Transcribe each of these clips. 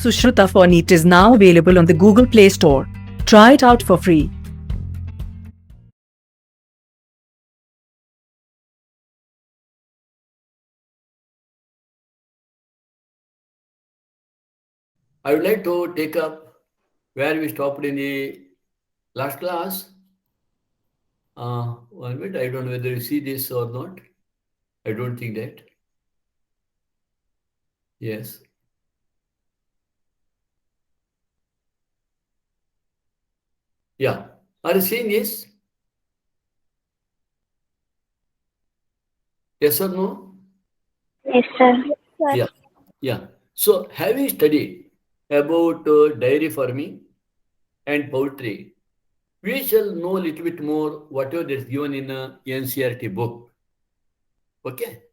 Sushruta for NEET is now available on the Google Play Store. Try it out for free. I would like to take up where we stopped in the last class. 1 minute, I don't know whether you see this or not. I don't think that. Yes. Yeah. Are you seeing this? Yes or no? Yes, sir. Yeah. Yeah. So, have you studied about dairy farming and poultry? We shall know a little bit more whatever is given in a NCRT book. Okay.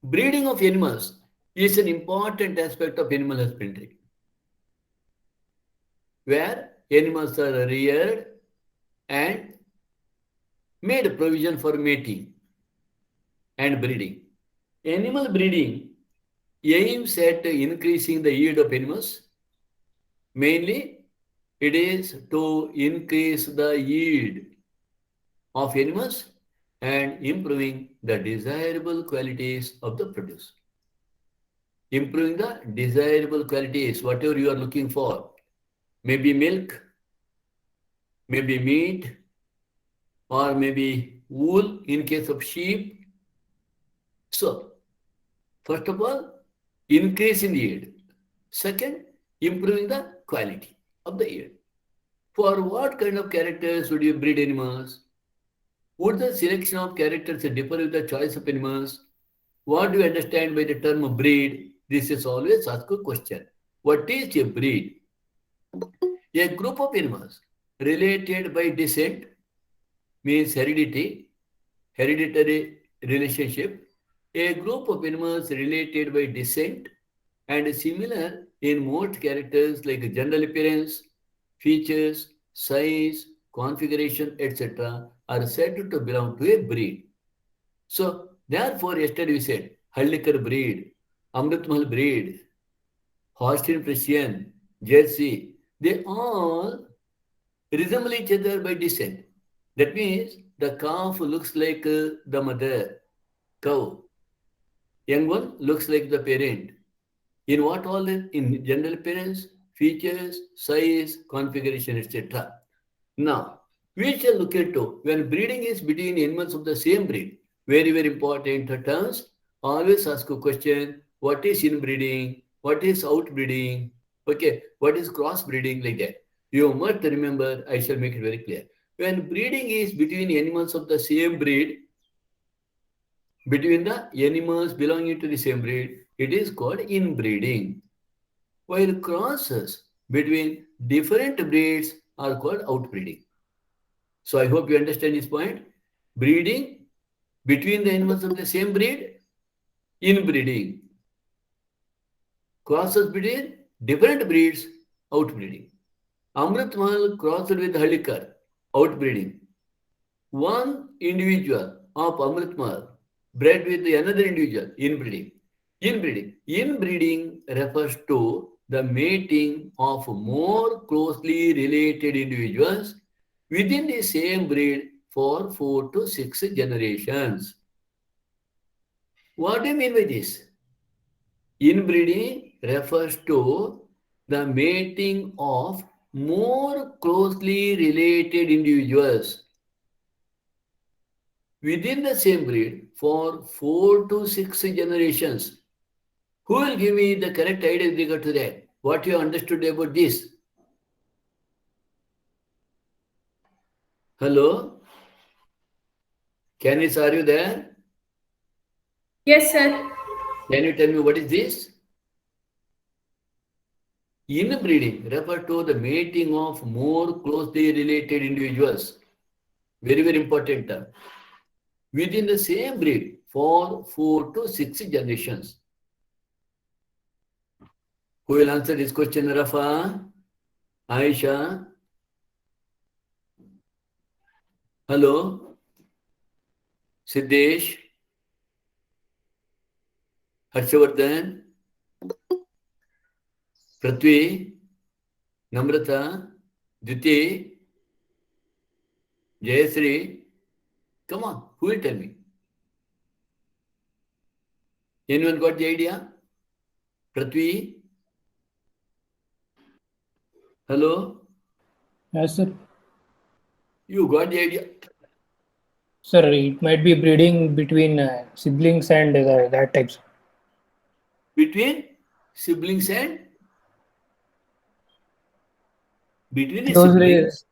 Breeding of animals is an important aspect of animal husbandry, where animals are reared and made provision for mating and breeding. Animal breeding aims at increasing the yield of animals. Mainly, it is to increase the yield of animals and improving the desirable qualities of the produce. Improving the desirable qualities, whatever you are looking for. Maybe milk, maybe meat, or maybe wool in case of sheep. So, first of all, increase in yield. Second, improving the quality of the yield. For what kind of characters would you breed animals? Would the selection of characters differ with the choice of animals? What do you understand by the term breed? This is always asked a question. What is a breed? A group of animals related by descent means hereditary relationship. A group of animals related by descent and similar in most characters like general appearance, features, size, configuration, etc. are said to belong to a breed. So, therefore, yesterday we said Hallikar breed, Amrit Mahal breed, Holstein Friesian, Jersey, they all resemble each other by descent. That means the calf looks like the mother cow. Young one looks like the parent. In what all? In general appearance, features, size, configuration, etc. Now, we shall look into when breeding is between animals of the same breed. Very, very important terms. Always ask a question, what is inbreeding? What is outbreeding? Okay, what is crossbreeding, like that. You must remember, I shall make it very clear. When breeding is between animals of the same breed, between the animals belonging to the same breed, it is called inbreeding. While crosses between different breeds are called outbreeding. So I hope you understand this point. Breeding between the animals of the same breed, inbreeding. Crosses between different breeds, outbreeding. Amrit Mahal crossed with Hallikar, outbreeding. One individual of Amrit Mahal bred with another individual, inbreeding. Inbreeding. Inbreeding refers to the mating of more closely related individuals within the same breed for 4 to 6 generations. What do you mean by this? Inbreeding refers to the mating of more closely related individuals within the same breed for 4 to 6 generations. Who will give me the correct idea with regard to that? What you understood about this? Hello? Canis, are you there? Yes, sir. Can you tell me what is this? Inbreeding refers to the mating of more closely related individuals. Very, very important term. Within the same breed for 4 to 6 generations. Who will answer this question, Rafa? Aisha? Hello? Siddesh? Harshavardhan? Prithvi, Namrata, Diti, Jayasri. Come on, who will tell me? Anyone got the idea? Prithvi? Hello? Yes, sir. You got the idea? Sir, it might be breeding between siblings and that types. Between siblings and between the Closely, siblings,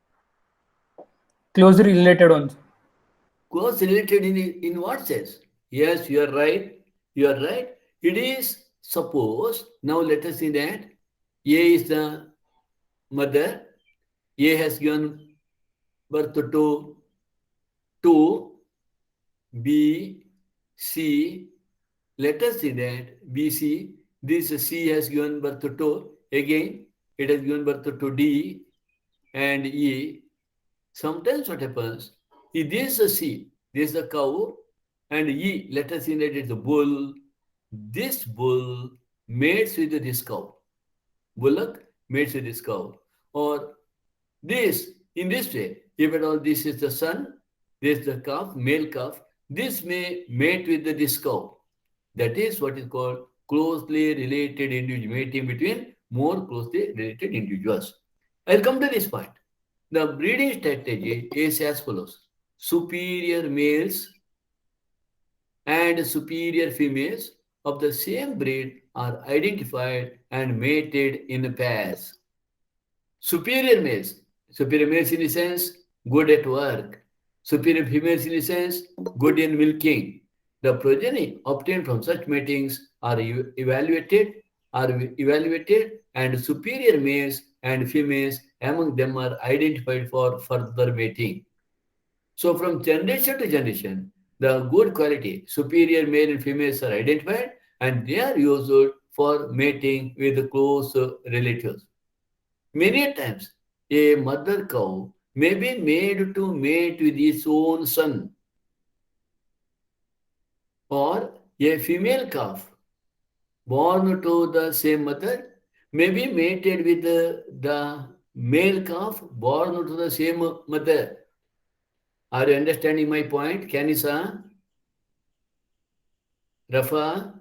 closely related ones. close related in what sense? Yes, you are right. You are right. It is suppose, now let us see that A is the mother, A has given birth to B, C. Let us see that B, C, this C has given birth to, again, it has given birth to D and E. Sometimes what happens, this is a C, this is a cow, and E, let us see that it's a bull. This bull mates with this cow. Bullock mates with this cow. Or this, in this way, if at all this is the son, this is the calf, male calf, this may mate with this cow. That is what is called closely related individual, mating between more closely related individuals. I'll come to this point. The breeding strategy is as follows. Superior males and superior females of the same breed are identified and mated in pairs. Superior males in the sense, good at work. Superior females in the sense, good in milking. The progeny obtained from such matings are evaluated, and superior males and females among them are identified for further mating. So from generation to generation, the good quality, superior male and females are identified and they are used for mating with close relatives. Many times, a mother cow may be made to mate with its own son, or a female calf born to the same mother may be mated with the male calf born to the same mother. Are you understanding my point, Kanisa? Rafa?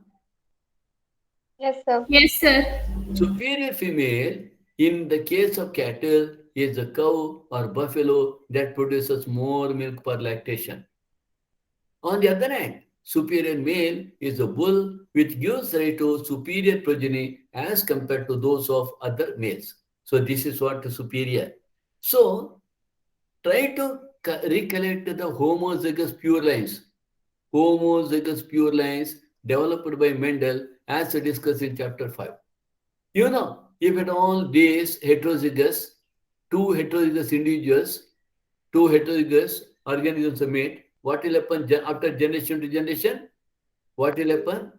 Yes, sir. Yes, sir. Superior female, in the case of cattle, is the cow or buffalo that produces more milk per lactation. On the other hand, superior male is a bull which gives rise to superior progeny as compared to those of other males. So this is what superior. So try to recollect the homozygous pure lines. Homozygous pure lines developed by Mendel as discussed in chapter 5. You know, if at all these heterozygous, two heterozygous individuals, two heterozygous organisms are made, what will happen after generation to generation? What will happen?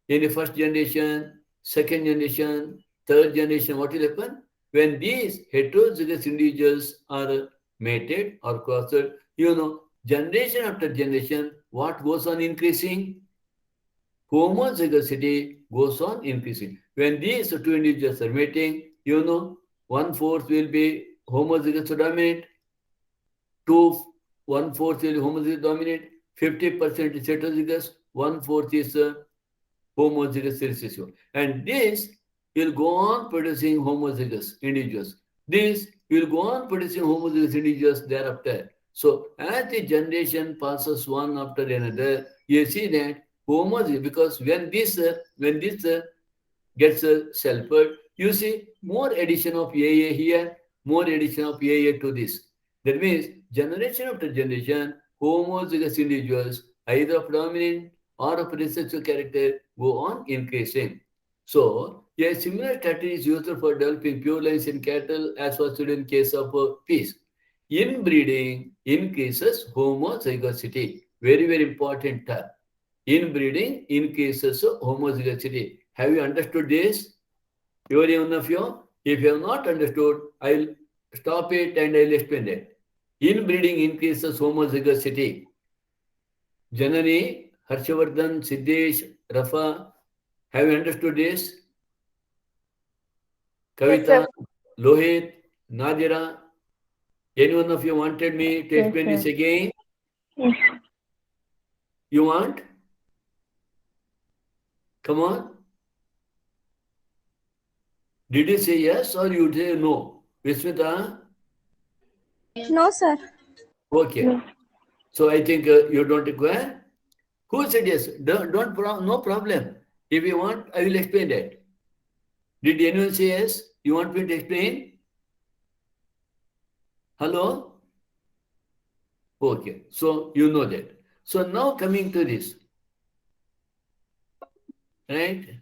In the first generation, second generation, third generation, what will happen? When these heterozygous individuals are mated or crossed, you know, generation after generation, what goes on increasing? Homozygosity goes on increasing. When these two individuals are mating, you know, 1/4 will be homozygous dominant, 1/4 will be homozygous dominant, 50% is heterozygous, 1/4 is homozygous recessive. And this will go on producing homozygous individuals. This will go on producing homozygous individuals thereafter. So as the generation passes one after another, you see that homozygous, because when this gets sulfur, you see more addition of AA here, more addition of AA to this. That means generation after generation, homozygous individuals, either of dominant or of recessive character, go on increasing. So, a similar strategy is used for developing pure lines in cattle as was in case of peas. Inbreeding increases homozygosity. Very, very important term. Inbreeding increases homozygosity. Have you understood this? Every one of you? If you have not understood, I'll stop it and I'll explain it. Inbreeding increases homozygosity. Janani, Harshavardhan, Siddesh, Rafa, have you understood this? Kavita, sir. Lohit, Nadira, any one of you wanted me to Yes, explain sir. this again? Yes. You want? Come on. Did you say yes or you say no? Vismita? No, sir. Okay. No. So I think you don't require. Who said yes? No problem. If you want, I will explain that. Did anyone say yes? You want me to explain? Hello? Okay. So you know that. So now coming to this. Right?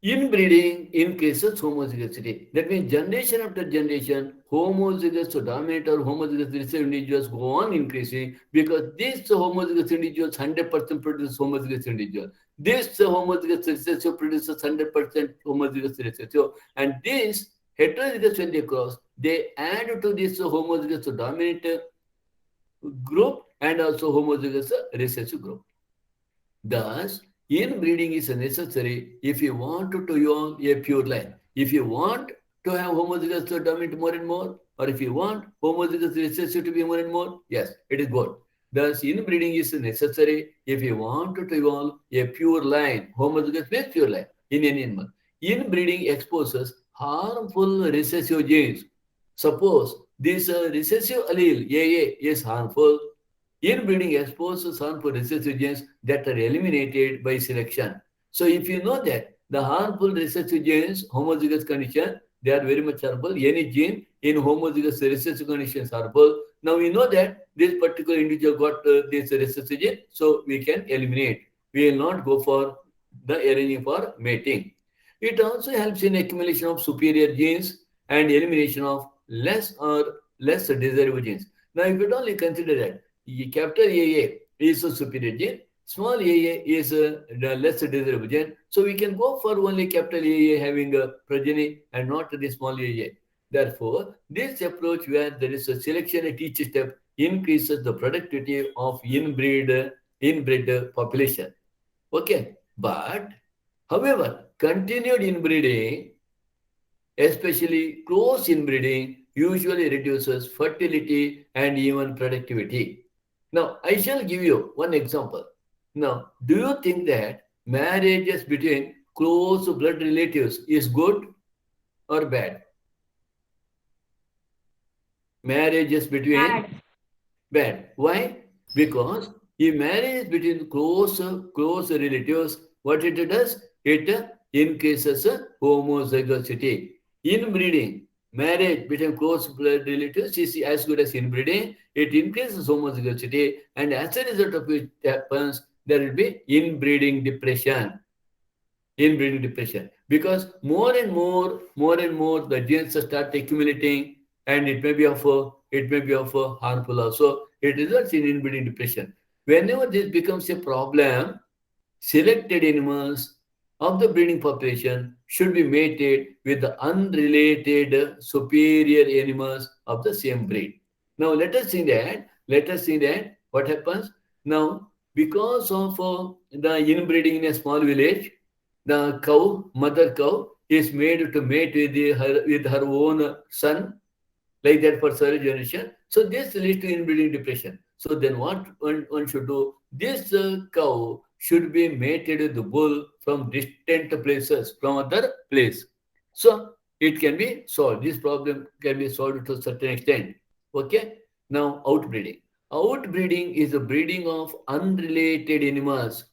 Inbreeding increases homozygosity. That means generation after generation, homozygous to dominant or homozygous recessive individuals go on increasing because this homozygous individuals 100% produce homozygous individual. This homozygous recessive produces 100% homozygous recessive. And this heterozygous when they cross, they add to this homozygous to dominant group and also homozygous recessive group. Thus, inbreeding is necessary if you want to evolve a pure line. If you want to have homozygous dominant more and more, or if you want homozygous recessive to be more and more, yes, it is good. Thus, inbreeding is necessary if you want to evolve a pure line, homozygous with pure line in any animal. Inbreeding exposes harmful recessive genes. Suppose this recessive allele AA is harmful, inbreeding exposes harmful recessive genes that are eliminated by selection. So if you know that the harmful recessive genes, homozygous condition, they are very much harmful. Any gene in homozygous recessive condition is harmful. Now we know that this particular individual got this recessive gene, so we can eliminate. We will not go for the arranging for mating. It also helps in accumulation of superior genes and elimination of less or less desirable genes. Now, if you only consider that capital AA is a superior gene, small AA is the less desirable gene, so we can go for only capital AA having a progeny and not the small AA. Therefore, this approach where there is a selection at each step increases the productivity of inbred population. Okay, but however, continued inbreeding, especially close inbreeding, usually reduces fertility and even productivity. Now, I shall give you one example. Now, do you think that marriages between close blood relatives is good or bad? Marriages between bad. Why? Because if marriage is between close relatives, what it does? It increases homozygosity. Inbreeding, marriage between close blood relatives is as good as inbreeding. It increases homozygosity, and as a result of which happens, there will be inbreeding depression. Inbreeding depression, because more and more the genes start accumulating, and it may be of harmful also. It results in inbreeding depression. Whenever this becomes a problem, selected animals of the breeding population should be mated with the unrelated superior animals of the same breed. Now let us see that. What happens now because of the inbreeding in a small village. The mother cow, is made to mate with her own son, like that for third generation. So this leads to inbreeding depression. So then what one should do? This cow should be mated with the bull from distant places, from other place. So it can be solved. This problem can be solved to a certain extent. Okay. Now outbreeding. Outbreeding is the breeding of unrelated animals.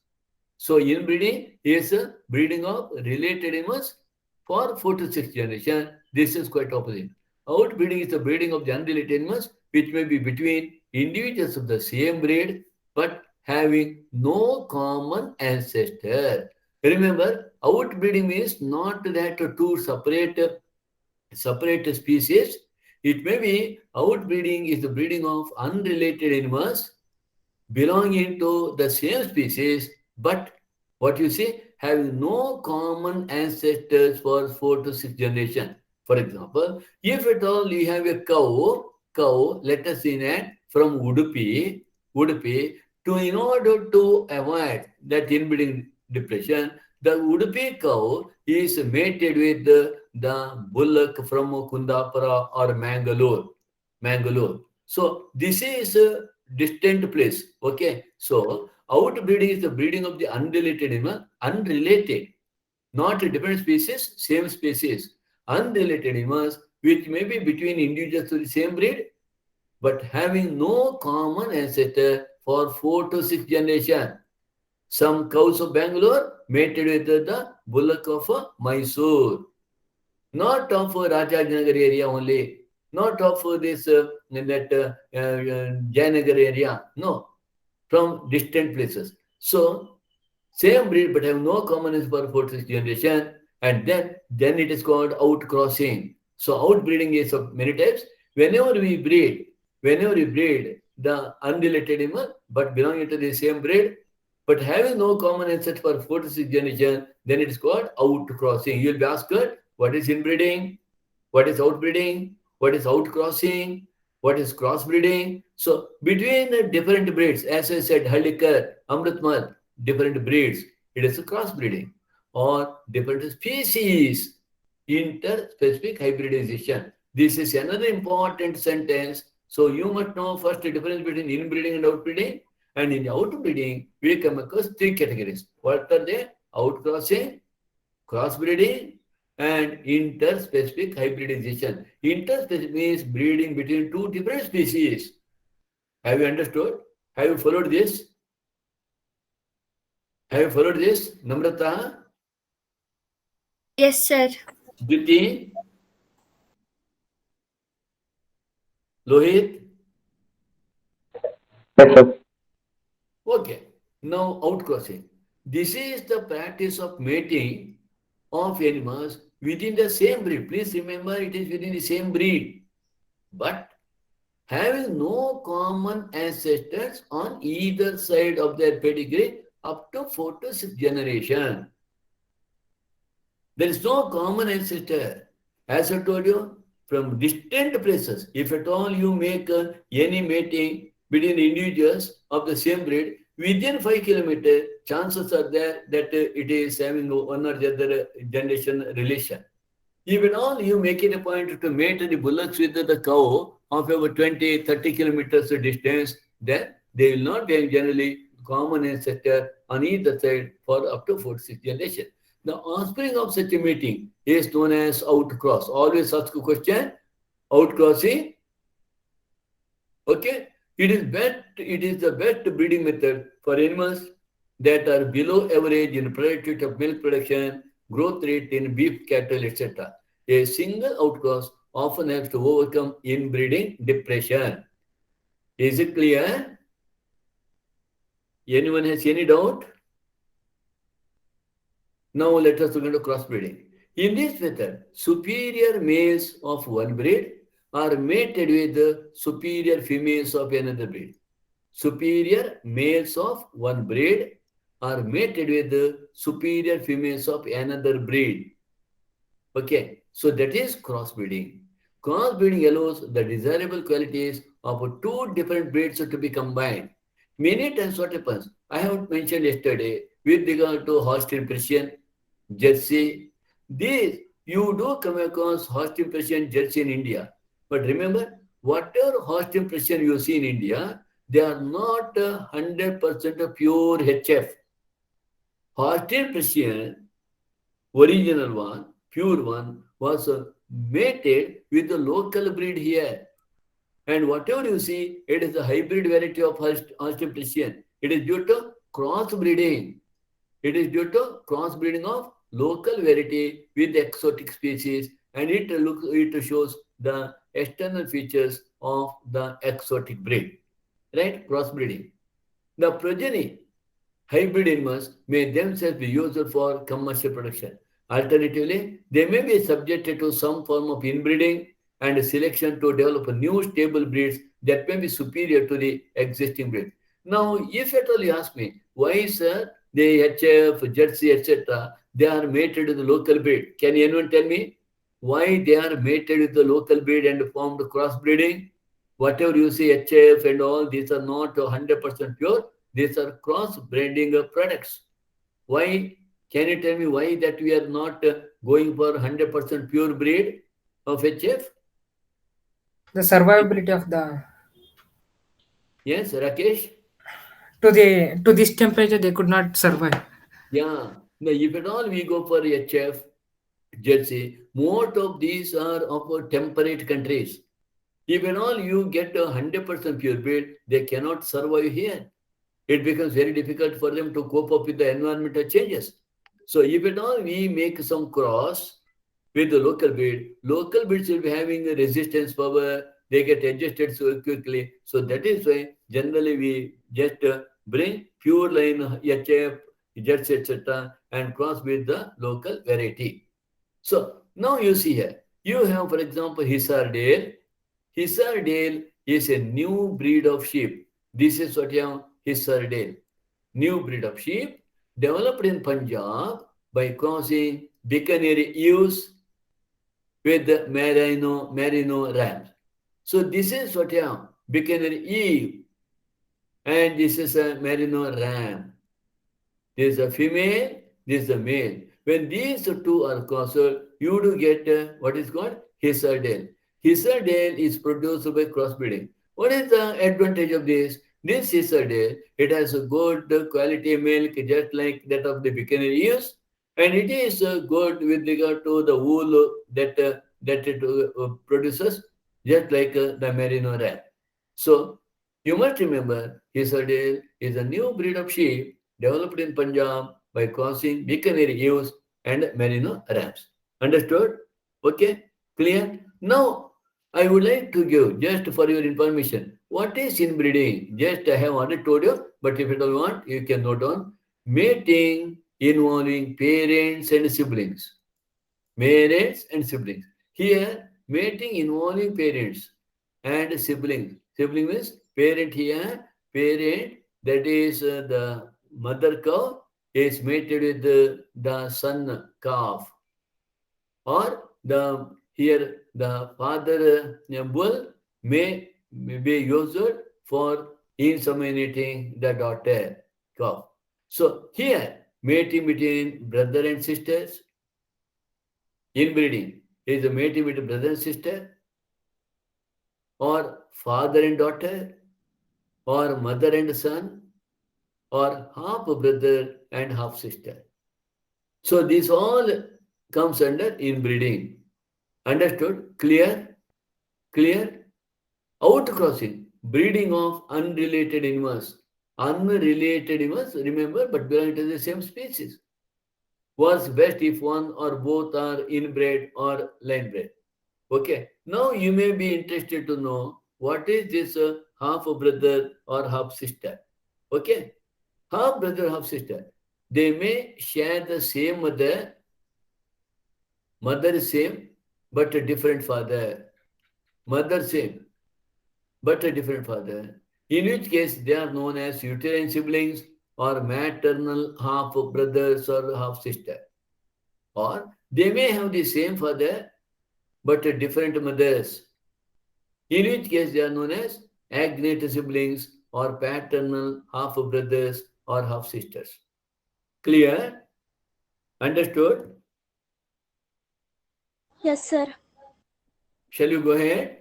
So inbreeding is a breeding of related animals for 4 to 6 generation. This is quite opposite. Outbreeding is the breeding of the unrelated animals which may be between individuals of the same breed but having no common ancestor. Remember, outbreeding means not that two separate species. It may be outbreeding is the breeding of unrelated animals belonging to the same species, but what you see, having no common ancestors for 4 to 6 generations. For example, if at all you have a cow, let us say that from Udupi, to in order to avoid that inbreeding depression, The Udupi cow is mated with the bullock from Kundapura or Mangalore. So this is a distant place. Okay. So outbreeding is the breeding of the unrelated animal, unrelated, not different species, same species. Unrelated animals which may be between individuals to the same breed, but having no common ancestor for 4 to 6 generations. Some cows of Bangalore mated with the bullock of Mysore, not of Rajajinagar area only, not of this Jayanagar area, no, from distant places. So same breed but have no common ancestor for 4 to 6 generation, and then it is called outcrossing. So outbreeding is of many types. Whenever we breed the unrelated animal but belonging to the same breed, but having no common ancestor for 4 to 6 generation, then it is called outcrossing. You will be asked, what is inbreeding? What is outbreeding? What is outcrossing? What is crossbreeding? So between the different breeds, as I said, Hallikar, Amritmal, different breeds, it is a crossbreeding. Or different species, interspecific hybridization. This is another important sentence. So you must know first the difference between inbreeding and outbreeding. And in outbreeding, we come across 3 categories. What are they? Outcrossing, crossbreeding, and interspecific hybridization. Interspecific means breeding between 2 different species. Have you understood? Have you followed this? Have you followed this, Namrata? Yes, sir. Diti? Lohit? Yes, sir. Okay. Now outcrossing. This is the practice of mating of animals within the same breed. Please remember, it is within the same breed, but having no common ancestors on either side of their pedigree up to 4 to 6 generation. There is no common ancestor. As I told you, from distant places, if at all you make any mating between individuals of the same breed, within 5 kilometers, chances are there that it is having one or the other generation relation. If at all you make it a point to mate the bullocks with the cow of about 20, 30 kilometers distance, then they will not be generally common ancestor on either side for up to 4 to 6 generations. The offspring of such a mating is known as outcross. Always ask a question, outcrossing. Okay, it is the best breeding method for animals that are below average in productivity of milk production, growth rate in beef cattle, etc. A single outcross often helps to overcome inbreeding depression. Is it clear? Anyone has any doubt? Now let us look into crossbreeding. In this method, superior males of one breed are mated with the superior females of another breed. Superior males of one breed are mated with the superior females of another breed. Okay, so that is crossbreeding. Crossbreeding allows the desirable qualities of 2 different breeds to be combined. Many times what happens, I have mentioned yesterday with regard to Holstein Friesian, Jersey. This, you do come across Holstein Friesian Jersey in India. But remember, whatever Holstein Friesian you see in India, they are not 100% pure HF. Holstein Friesian, original one, pure one, was mated with the local breed here. And whatever you see, it is a hybrid variety of Holstein Friesian. It is due to crossbreeding. It is due to crossbreeding of local variety with exotic species, and it shows the external features of the exotic breed. Right? Crossbreeding. The progeny hybrid animals may themselves be used for commercial production. Alternatively, they may be subjected to some form of inbreeding and selection to develop new stable breeds that may be superior to the existing breed. Now, if at all you ask me, why, sir, the HF, Jersey, etc., they are mated with the local breed? Can anyone tell me why they are mated with the local breed and formed crossbreeding? Whatever you see, HF and all, these are not 100% pure. These are cross-breeding products. Why? Can you tell me why that we are not going for 100% pure breed of HF? The survivability of the Yes, Rakesh? to this temperature they could not survive. Yeah. Now, if at all we go for HF, Jersey, most of these are of temperate countries. If at all you get 100% pure breed, they cannot survive here. It becomes very difficult for them to cope up with the environmental changes. So if at all we make some cross with the local breed will be having a resistance power, they get adjusted so quickly. So that is why generally we just bring pure line HF, Jets, etc. and cross with the local variety. So now you see here, you have, for example, Hisardale. Hisardale is a new breed of sheep. This is what you have, Hisardale. New breed of sheep developed in Punjab by crossing Bikaner ewes with the merino rams. So this is what you have, Bikaner ewe, and this is a merino ram. This is a female, this is a male. When these two are crossed, you do get what is called Hisardale. Hisardale is produced by crossbreeding. What is the advantage of this? This Hisardale, it has a good quality milk, just like that of the Bikaner ewes, and it is good with regard to the wool that it produces, just like the merino ram. So you must remember, Hisardale is a new breed of sheep developed in Punjab by crossing Bikaner ewes and merino rams. Understood? Okay? Clear? Now, I would like to give, just for your information, what is inbreeding? Just I have already told you, but if you don't want, you can note down. Mating involving parents and siblings. Parents and siblings. Here, mating involving parents and siblings. Sibling means parent here, parent, that is the mother cow is mated with the son calf, or the father bull may be used for inseminating the daughter calf. So here, mating between brother and sisters, inbreeding is a mating between brother and sister, or father and daughter, or mother and son, or half brother and half sister. So this all comes under inbreeding. Understood? Clear? Clear? Outcrossing, breeding of unrelated animals. Unrelated animals, remember, but belong to the same species. Works best if one or both are inbred or line-bred. Okay. Now you may be interested to know what is this half brother or half sister. Okay. Half brother, half sister. They may share the same mother. Mother is same, but a different father. Mother same, but a different father. In which case they are known as uterine siblings or maternal half brothers or half sister. Or they may have the same father, but a different mothers. In which case they are known as agnate siblings or paternal half brothers or half sisters. Clear? Understood? Yes, sir. Shall you go ahead?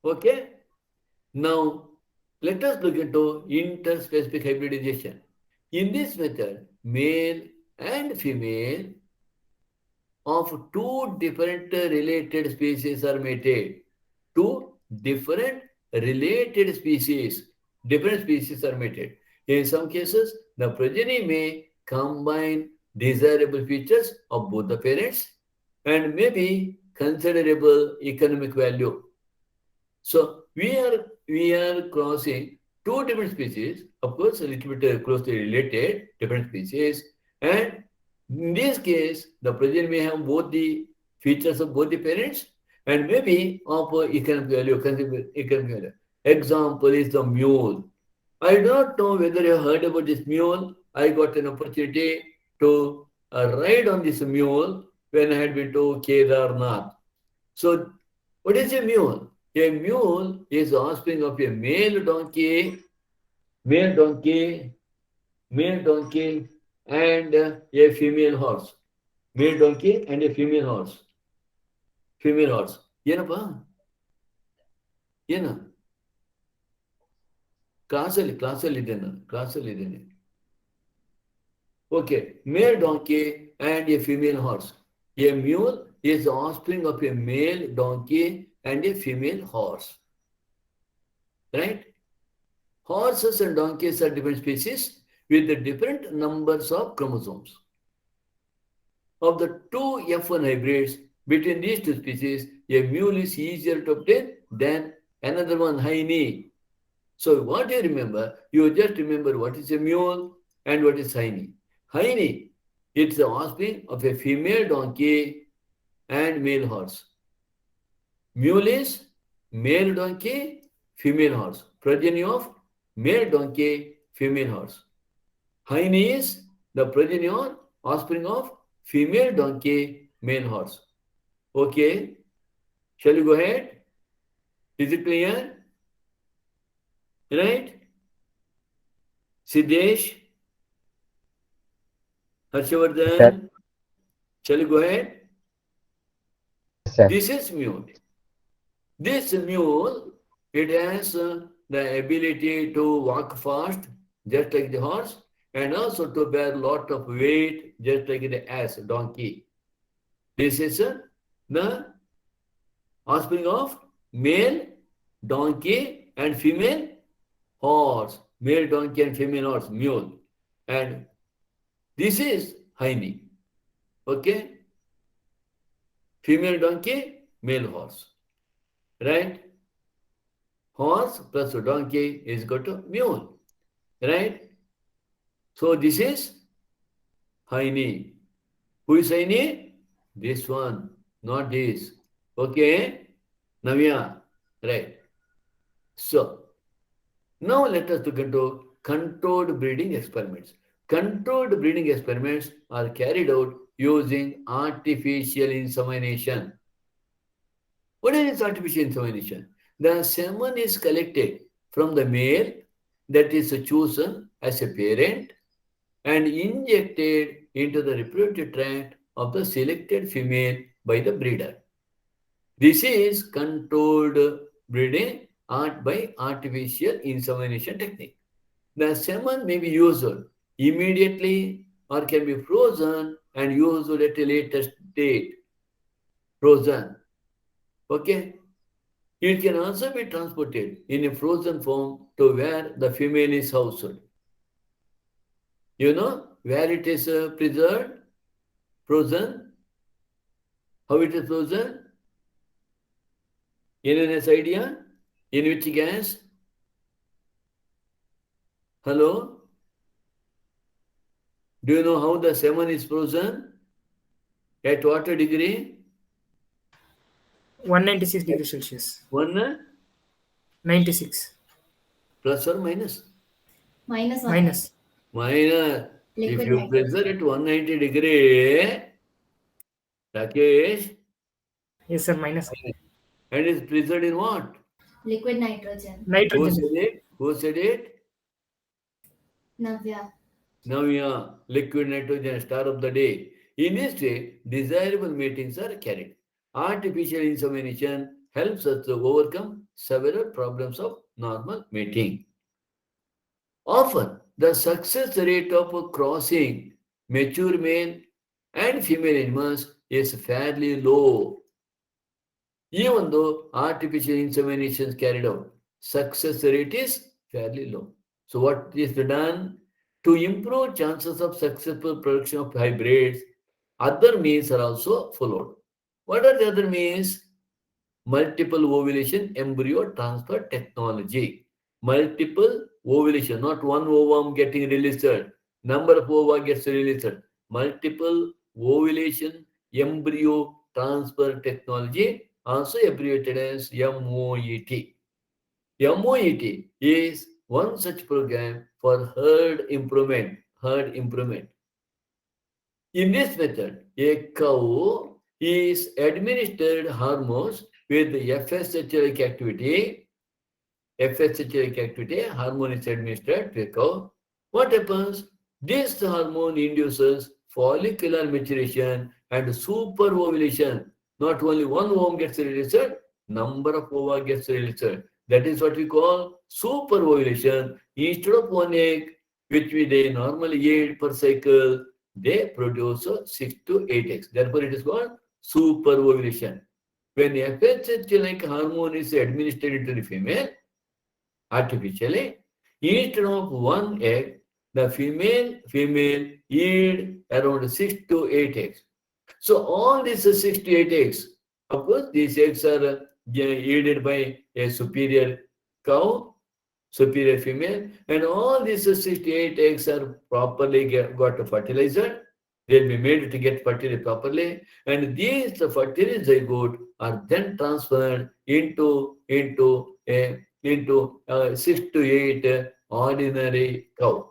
Okay. Now, let us look into interspecific hybridization. In this method, male and female of two different related species are mated. Two different related species, different species are mated. In some cases, the progeny may combine desirable features of both the parents and may be considerable economic value. So we are crossing two different species, of course, a little bit closely related, different species, and in this case, the progeny may have both the features of both the parents and maybe of economic value, economic value. Example is the mule. I do not know whether you heard about this mule. I got an opportunity to ride on this mule when I had been to Kedarnath. So, what is a mule? A mule is the offspring of a male donkey male donkey and a female horse. Male donkey and a female horse. Female horse. ಏನಪ್ಪ ಏನು ಕ್ಲಾಸಲ್ಲಿ ಇದ್ದೇನೆ. Okay, male donkey and a female horse. A mule is the offspring of a male donkey and a female horse. Right? Horses and donkeys are different species with the different numbers of chromosomes. Of the two F1 hybrids, between these two species, a mule is easier to obtain than another one, hiney. So what do you remember? You just remember what is a mule and what is hiney. Hiney, it's the offspring of a female donkey and male horse. Mule is male donkey, female horse. Progeny of male donkey, female horse. Hiney is the progeny or offspring of female donkey, male horse. Okay, shall we go ahead? Is it clear? Right? Siddesh, Harshavardhan, Sir. shall we go ahead? Sir. This is mule. This mule, it has the ability to walk fast, just like the horse, and also to bear a lot of weight, just like the ass, donkey. This is the offspring of male donkey and female horse. Male donkey and female horse, mule. And this is hiney. Okay? Female donkey, male horse. Right? Horse plus donkey is equal to mule. Right? So this is hiney. Who is hiney? This one, not this. Okay? Navya. Right. So, now let us look into controlled breeding experiments. Controlled breeding experiments are carried out using artificial insemination. What is artificial insemination? The semen is collected from the male that is chosen as a parent and injected into the reproductive tract of the selected female by the breeder. This is controlled breeding by artificial insemination technique. The semen may be used immediately or can be frozen and used at a later date. Frozen. Okay? It can also be transported in a frozen form to where the female is housed. You know where it is preserved? Frozen? How it is frozen? Any nice idea? In which gas? Hello? Do you know how the semen is frozen? At what degree? 196 degrees Celsius. 96. Plus or minus? Minus. Minus. Minus. Liquid If you nitrogen. pressure at 190 degree, Rakesh, Yes, sir. Minus. and is preserved in what? Liquid nitrogen. Who Nitrogen. said it? Who said it? Navya. Navya, liquid nitrogen, star of the day. In this way, desirable matings are carried. Artificial insemination helps us to overcome several problems of normal mating. Often, the success rate of crossing mature male and female animals is fairly low. Even though artificial insemination is carried out, success rate is fairly low. So what is done? To improve chances of successful production of hybrids, other means are also followed. What are the other means? Multiple ovulation embryo transfer technology. Multiple ovulation, not one ovum getting released. Number of ova gets released. Multiple ovulation embryo transfer technology, also abbreviated as MOET. MOET is one such program for herd improvement. In this method, a cow is administered hormones with FSH-like activity. FSH-like activity, hormone is administered to a cow. What happens? This hormone induces follicular maturation and superovulation. Not only one ovum gets released, number of ova gets released. That is what we call superovulation. Instead of one egg, which they normally yield per cycle, they produce 6 to 8 eggs. Therefore, it is called superovulation. When FSH-like hormone is administered into the female artificially, instead of one egg, the female yield around 6 to 8 eggs. So all these 6 to 8 eggs, of course, these eggs are yielded by a superior cow, superior female, and all these 6 to 8 eggs are properly got fertilized. They'll be made to get fertilized properly, and these fertilized zygote are then transferred into 6 to 8 ordinary cow.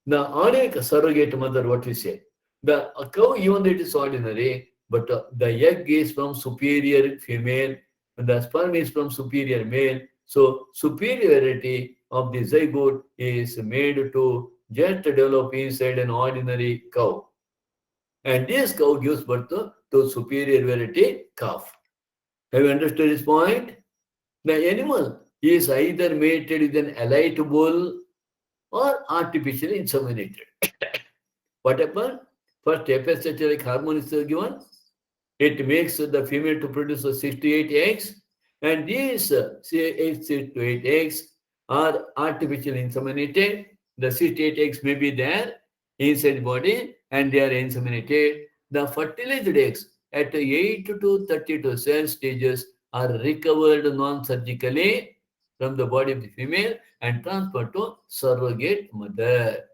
The ordinary surrogate mother, what we say, the cow, even though it is ordinary, but the egg is from superior female, and the sperm is from superior male. So superiority of the zygote is made to just develop inside an ordinary cow. And this cow gives birth to superior variety calf. Have you understood this point? The animal is either mated with an elite bull or artificially inseminated. What happened? First, FSH-like hormone is given. It makes the female to produce 6 to 8 eggs, and these 6 to 8 eggs are artificially inseminated. The 6 to 8 eggs may be there inside the body, and they are inseminated. The fertilized eggs at 8 to 32 cell stages are recovered non-surgically from the body of the female and transferred to surrogate mother.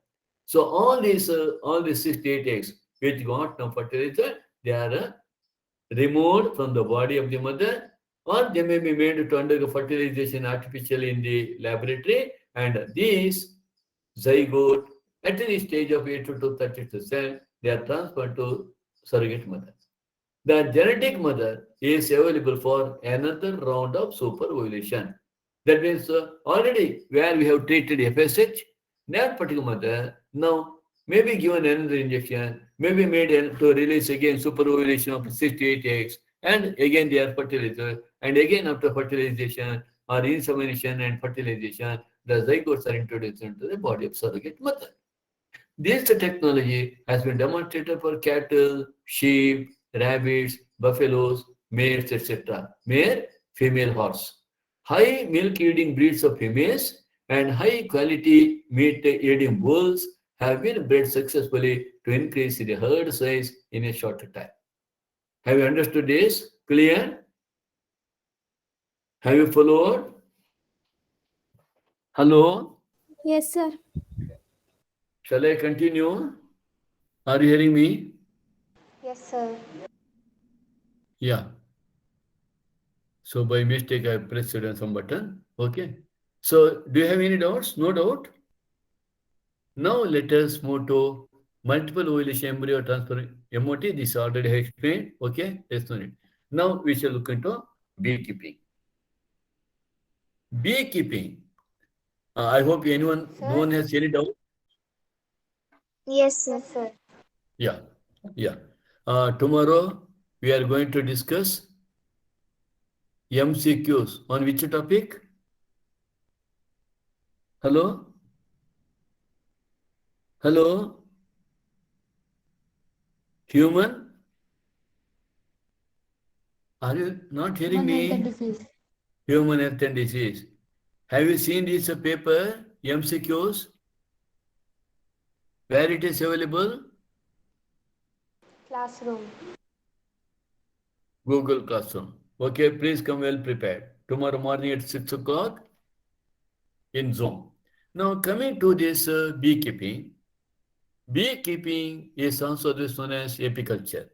So all these 6 to 8 eggs which got no fertilizer, they are removed from the body of the mother, or they may be made to undergo fertilization artificially in the laboratory, and these zygote at the stage of 8 to 32 cell, they are transferred to surrogate mother. The genetic mother is available for another round of superovulation. That means already where we have treated FSH, that particular mother now may be given another injection, may be made to release again superovulation of 6 to 8 eggs, and again they are fertilized, and again after fertilization or insemination and fertilization, the zygotes are introduced into the body of surrogate mother. This technology has been demonstrated for cattle, sheep, rabbits, buffaloes, mares, etc. Mare, female horse. High milk-yielding breeds of females and high-quality meat-yielding bulls have been bred successfully to increase the herd size in a short time. Have you understood this? Clear? Have you followed? Hello? Yes, sir. Shall I continue? Are you hearing me? Yes, sir. Yeah. So by mistake, I pressed on some button. Okay. So do you have any doubts? No doubt? Now let us move to multiple ovulation embryo transfer MOT. This already I explained. Okay. Let's know it. Now we shall look into beekeeping. Beekeeping. I hope no one has any doubt. Yes, sir. Yeah. Yeah. Tomorrow we are going to discuss MCQs on which topic? Hello? Hello? Human? Are you not hearing me? Human health and disease. Have you seen this paper, MCQs? Where it is available? Classroom. Google Classroom. Okay, please come well prepared. Tomorrow morning at 6 o'clock in Zoom. Now coming to this beekeeping. Beekeeping is also known as apiculture.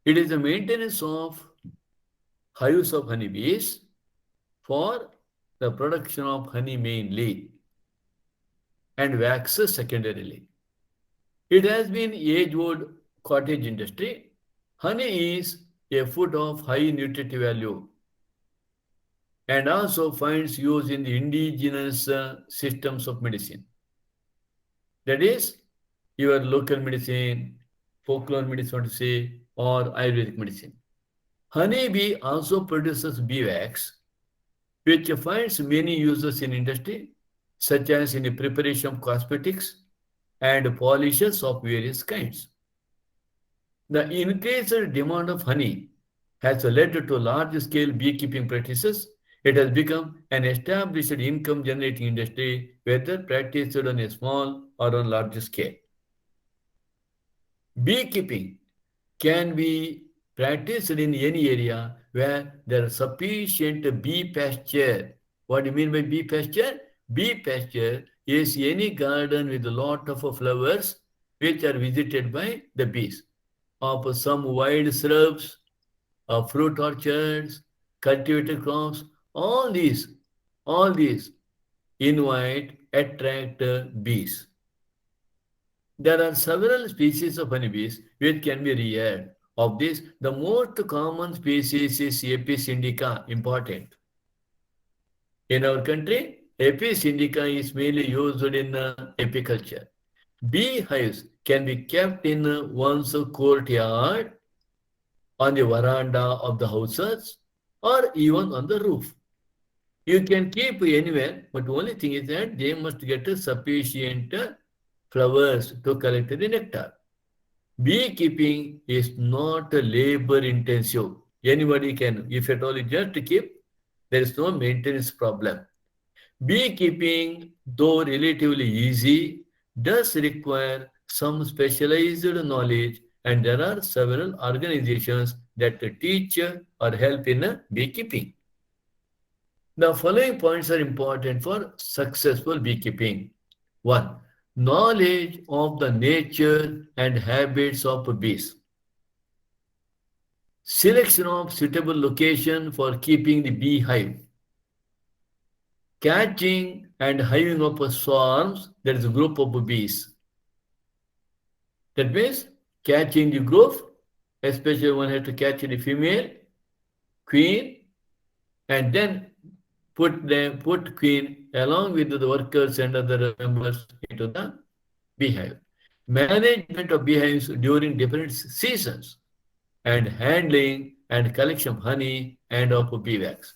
It is the maintenance of hives of honeybees for the production of honey mainly and wax secondarily. It has been age-old cottage industry. Honey is a food of high nutritive value and also finds use in the indigenous systems of medicine. That is your local medicine, folklore medicine, want to say, or Ayurvedic medicine. Honeybee also produces beeswax, which finds many uses in industry, such as in the preparation of cosmetics and polishes of various kinds. The increased demand of honey has led to large-scale beekeeping practices. It has become an established income-generating industry, whether practiced on a small or on large scale. Beekeeping can be practiced in any area where there is sufficient bee pasture. What do you mean by bee pasture? Bee pasture is any garden with a lot of flowers which are visited by the bees, of some wild shrubs, fruit orchards, cultivated crops. All these invite, attract bees. There are several species of honeybees which can be reared. Of these, the most common species is Apis indica, important. In our country, Apis indica is mainly used in apiculture. Beehives can be kept in one's courtyard, on the veranda of the houses, or even on the roof. You can keep anywhere, but the only thing is that they must get sufficient flowers to collect the nectar. Beekeeping is not labor intensive. Anybody can, if at all you just keep, there is no maintenance problem. Beekeeping, though relatively easy, does require some specialized knowledge, and there are several organizations that teach or help in beekeeping. The following points are important for successful beekeeping. 1. Knowledge of the nature and habits of bees. Selection of suitable location for keeping the beehive. Catching and hiving of swarms, that is a group of bees. That means catching the group, especially one has to catch the female queen, and then put queen along with the workers and other members into the beehive. Management of beehives during different seasons, and handling and collection of honey and of beeswax.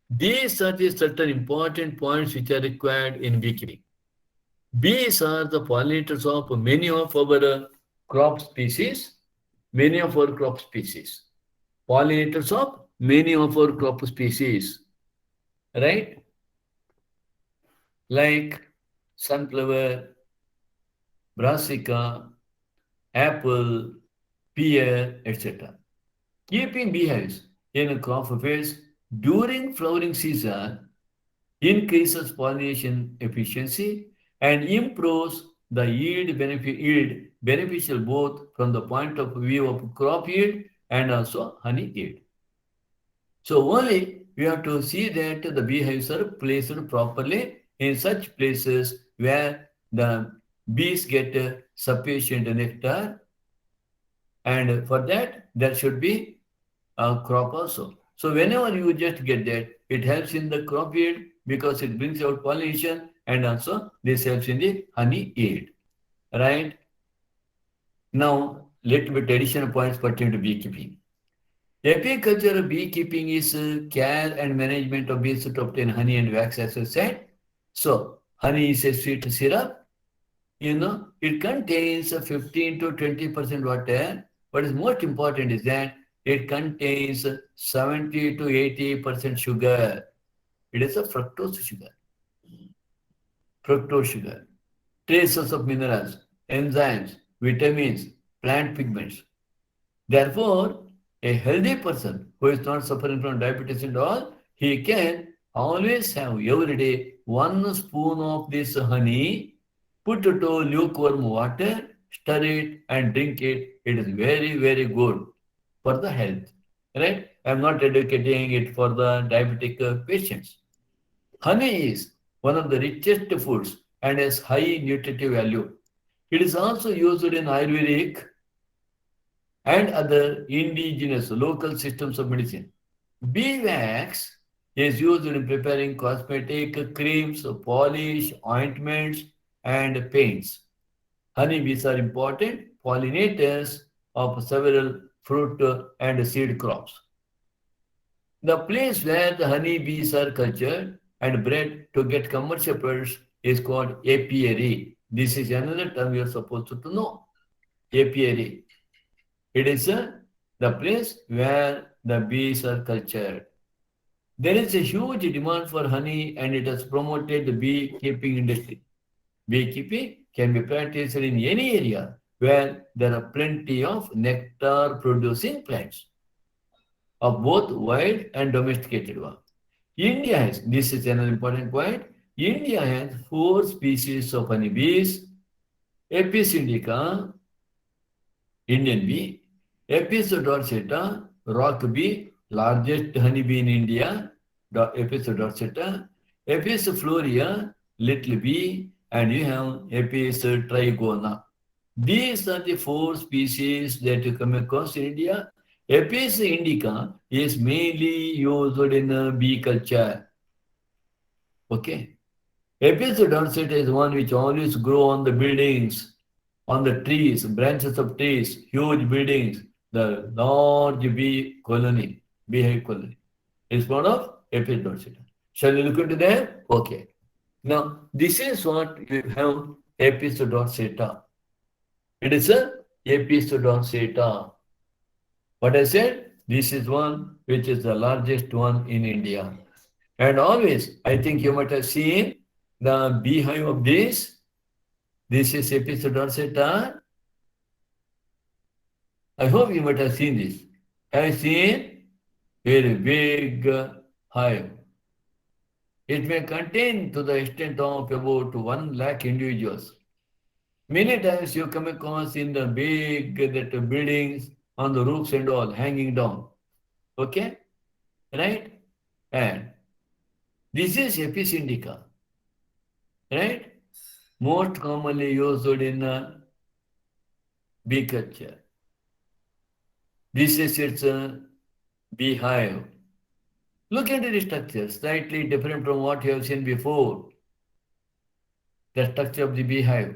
These are the certain important points which are required in beekeeping. Bees are the pollinators of many of our crop species. Pollinators of many of our crop species. Right? Like sunflower, brassica, apple, pear, etc. Keeping beehives in a crop fields during flowering season increases pollination efficiency and improves the yield beneficial both from the point of view of crop yield and also honey yield. So only we have to see that the beehives are placed properly in such places where the bees get sufficient nectar, and for that there should be a crop also. So whenever you just get that, it helps in the crop yield because it brings out pollination, and also this helps in the honey yield. Right? Now, little bit additional points pertaining to beekeeping. Apiculture beekeeping is care and management of bees to obtain honey and wax, as I said. So, honey is a sweet syrup. It contains 15 to 20% water. What is most important is that it contains 70 to 80% sugar. It is a fructose sugar. Traces of minerals, enzymes, vitamins, plant pigments. Therefore, a healthy person who is not suffering from diabetes and all, he can always have every day 1 spoon of this honey, put it to lukewarm water, stir it and drink it. It is very, very good for the health. Right? I am not educating it for the diabetic patients. Honey is one of the richest foods and has high nutritive value. It is also used in Ayurvedic and other indigenous local systems of medicine. Beeswax is used in preparing cosmetic creams, polish, ointments, and paints. Honeybees are important pollinators of several fruit and seed crops. The place where the honeybees are cultured and bred to get commercial products is called apiary. This is another term you are supposed to know. Apiary. It is the place where the bees are cultured. There is a huge demand for honey and it has promoted the beekeeping industry. Beekeeping can be practiced in any area where there are plenty of nectar producing plants of both wild and domesticated one. India has, this is another important point, India has 4 species of honeybees, Apis indica, Indian bee, Apis dorsata, rock bee, largest honeybee in India, Apis dorsata, Apis florea, little bee, and you have Apis trigona. These are the 4 species that you come across in India. Apis indica is mainly used in bee culture. Okay. Apis dorsata is one which always grow on the buildings, on the trees, branches of trees, huge buildings, the large bee colony, beehive colony. It's one of Apis dorsata. Shall we look into that? Okay. Now, this is what we have Apis dorsata. It is a Apis dorsata. What I said, this is one which is the largest one in India. And always, I think you might have seen the beehive of this. This is Apis dorsata. I hope you might have seen this. Have you seen? Very big hive. It may contain to the extent of about 1 lakh individuals. Many times you come across in the big buildings on the roofs and all hanging down. Okay? Right? And this is Apis indica. Right? Most commonly used in bee culture. This is its beehive. Look at the structure, slightly different from what you have seen before. The structure of the beehive.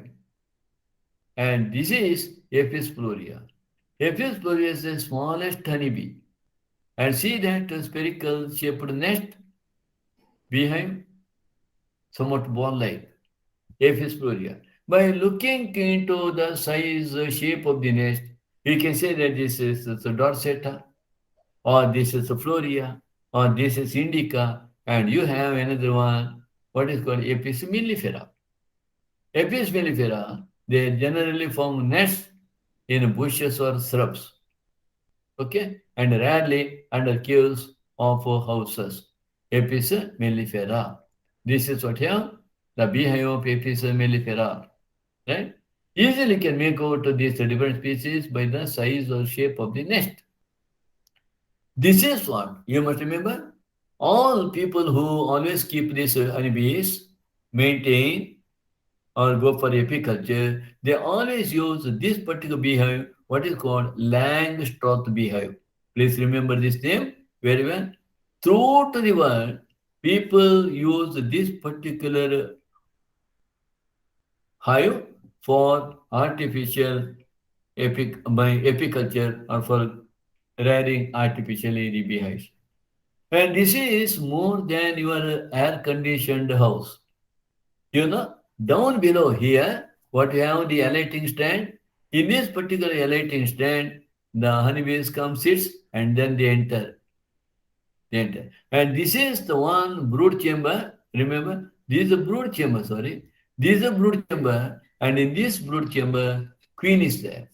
And this is Apis florea. Apis florea is the smallest honeybee. And see that spherical shaped nest beehive, somewhat ball-like. Apis florea. By looking into the size, shape of the nest, you can say that this is the dorsata, or this is the florea, or this is indica, and you have another one, what is called Apis mellifera. Apis mellifera, they generally form nests in bushes or shrubs, okay, and rarely under caves of houses. Apis mellifera. This is what here, the beehive of Apis mellifera, right? Easily can make out these different species by the size or shape of the nest. This is what you must remember. All people who always keep these honeybees, maintain or go for apiculture, they always use this particular beehive, what is called Langstroth beehive. Please remember this name very well. Throughout the world, people use this particular hive for artificial apiculture or for rearing artificially the beehives. And this is more than your air-conditioned house. You know, down below here, what you have the alighting stand. In this particular alighting stand, the honeybees come, sits, and then they enter. They enter. And this is the one brood chamber. Remember, this is a brood chamber, sorry. This is a brood chamber, and in this brood chamber, queen is there.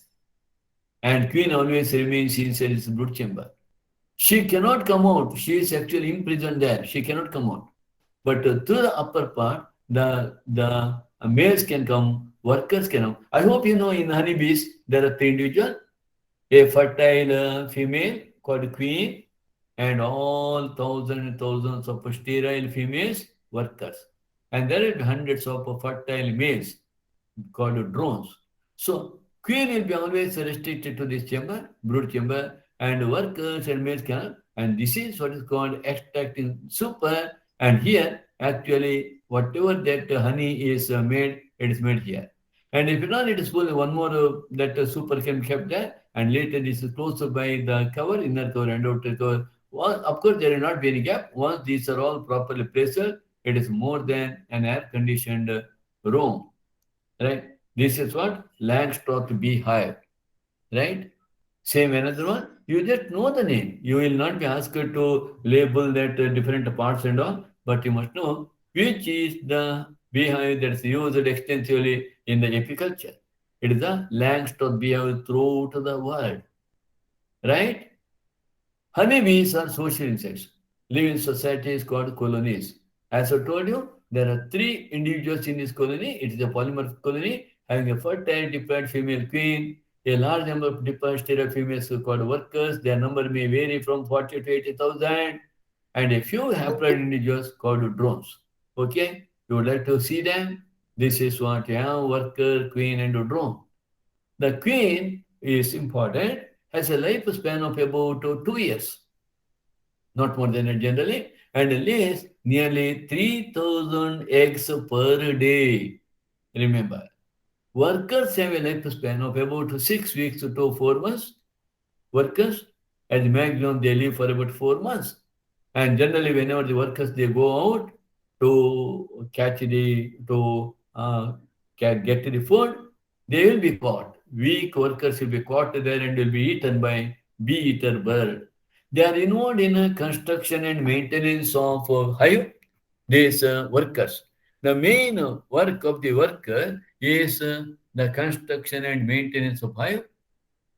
And queen always remains inside this brood chamber. She cannot come out. She is actually imprisoned there. She cannot come out. But through the upper part, the males can come, workers can come. I hope you know in honeybees, there are 3 individuals. A fertile female called queen, and all thousands and thousands of sterile females, workers. And there will be hundreds of fertile males called drones. So queen will be always restricted to this chamber, brood chamber, and workers and males can. And this is what is called extracting super. And here, actually, whatever that honey is made, it is made here. And if not, it is full one more that super can kept there, and later this is closed by the cover, inner cover and outer cover. Well, of course, there will not be any gap. Once these are all properly placed, it is more than an air-conditioned room, right? This is what Langstroth beehive, right? Same another one. You just know the name. You will not be asked to label that different parts and all, but you must know which is the beehive that is used extensively in the apiculture. It is the Langstroth beehive throughout the world, right? Honeybees are social insects, live in societies called colonies. As I told you, there are 3 individuals in this colony. It is a polymorph colony having a fertile diploid female queen, a large number of diploid sterile females called workers. Their number may vary from 40 to 80,000, and a few haploid individuals called drones. Okay, you would like to see them? This is what you have: worker, queen, and drone. The queen is important, has a lifespan of about 2 years, not more than that generally, and lays nearly 3,000 eggs per day. Remember, workers have a lifespan of about 6 weeks to 4 months. Workers, at the maximum, they live for about 4 months. And generally, whenever the workers they go out to catch the get the food, they will be caught. Weak workers will be caught there and will be eaten by bee-eater bird. They are involved in construction and maintenance of hive. These workers. The main work of the worker is the construction and maintenance of hive,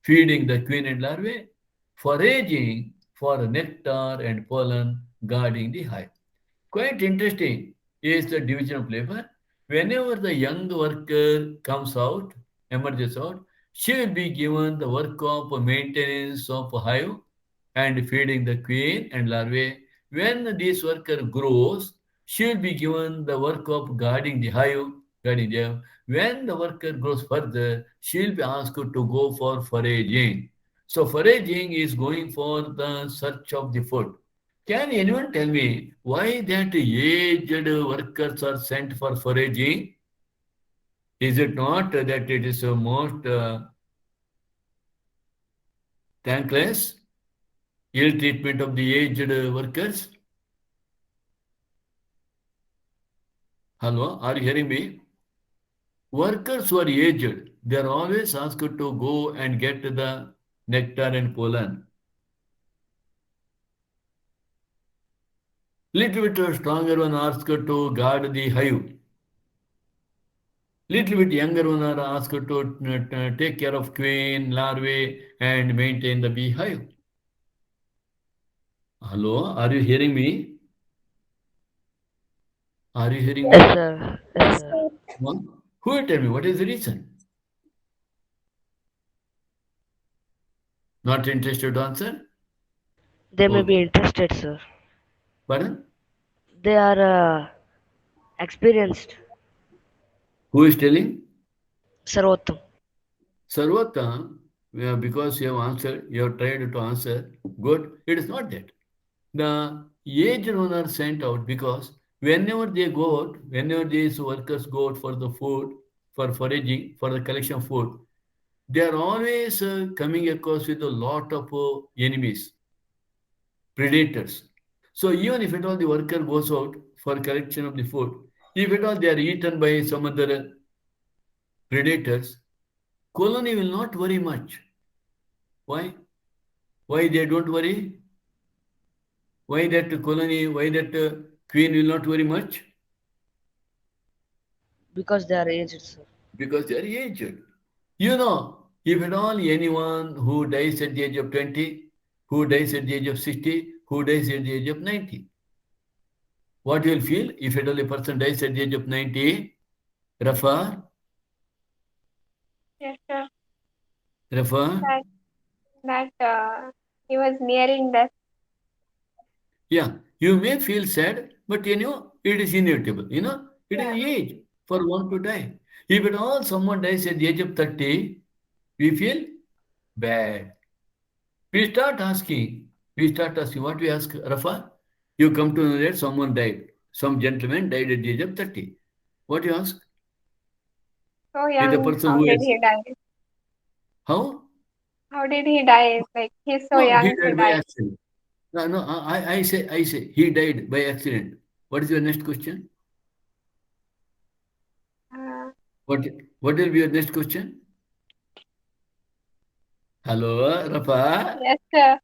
feeding the queen and larvae, foraging for nectar and pollen, guarding the hive. Quite interesting is the division of labor. Whenever the young worker comes out, emerges out, she will be given the work of maintenance of a hive and feeding the queen and larvae. When this worker grows, she will be given the work of guarding the hive, guarding the hive. When the worker grows further, she will be asked to go for foraging. So foraging is going for the search of the food. Can anyone tell me why that aged workers are sent for foraging? Is it not that it is most thankless, ill treatment of the aged workers? Hello, are you hearing me? Workers who are aged, they are always asked to go and get the nectar and pollen. Little bit stronger one asked to guard the hive. Little bit younger one are asked to take care of queen, larvae, and maintain the beehive. Hello, are you hearing me? Are you hearing me? Yes, sir. Yes, sir. Who will tell me what is the reason? Not interested to answer? They may Okay. be interested, sir. Pardon? They are experienced. Who is telling? Sarvottam. Sarvata, because you have answered, you have tried to answer, good. It is not that. The aged ones are sent out because whenever they go out, whenever these workers go out for the food, for foraging, for the collection of food, they are always coming across with a lot of enemies, predators. So even if at all the worker goes out for collection of the food, if at all they are eaten by some other predators, colony will not worry much. Why? Why they don't worry? Why that colony, why that queen will not worry much? Because they are aged, sir. Because they are aged. You know, if at all anyone who dies at the age of 20, who dies at the age of 60, who dies at the age of 90, what you will feel if at all a person dies at the age of 90? Rafa? Yes, sir. Rafa? That he was nearing death. Yeah, you may feel sad, but you know, it is inevitable. You know, it is the age for one to die. If at all someone dies at the age of 30, we feel bad. We start asking, what we ask, Rafa? You come to know that someone died. Some gentleman died at the age of 30. What you ask? So With young. the person How who did has he die? how? How did he die? Like he's so No, young he to died by die. accident. No, no, I say he died by accident. What is your next question? Uh, What what will be your next question? Hello, Rafa. yes, sir.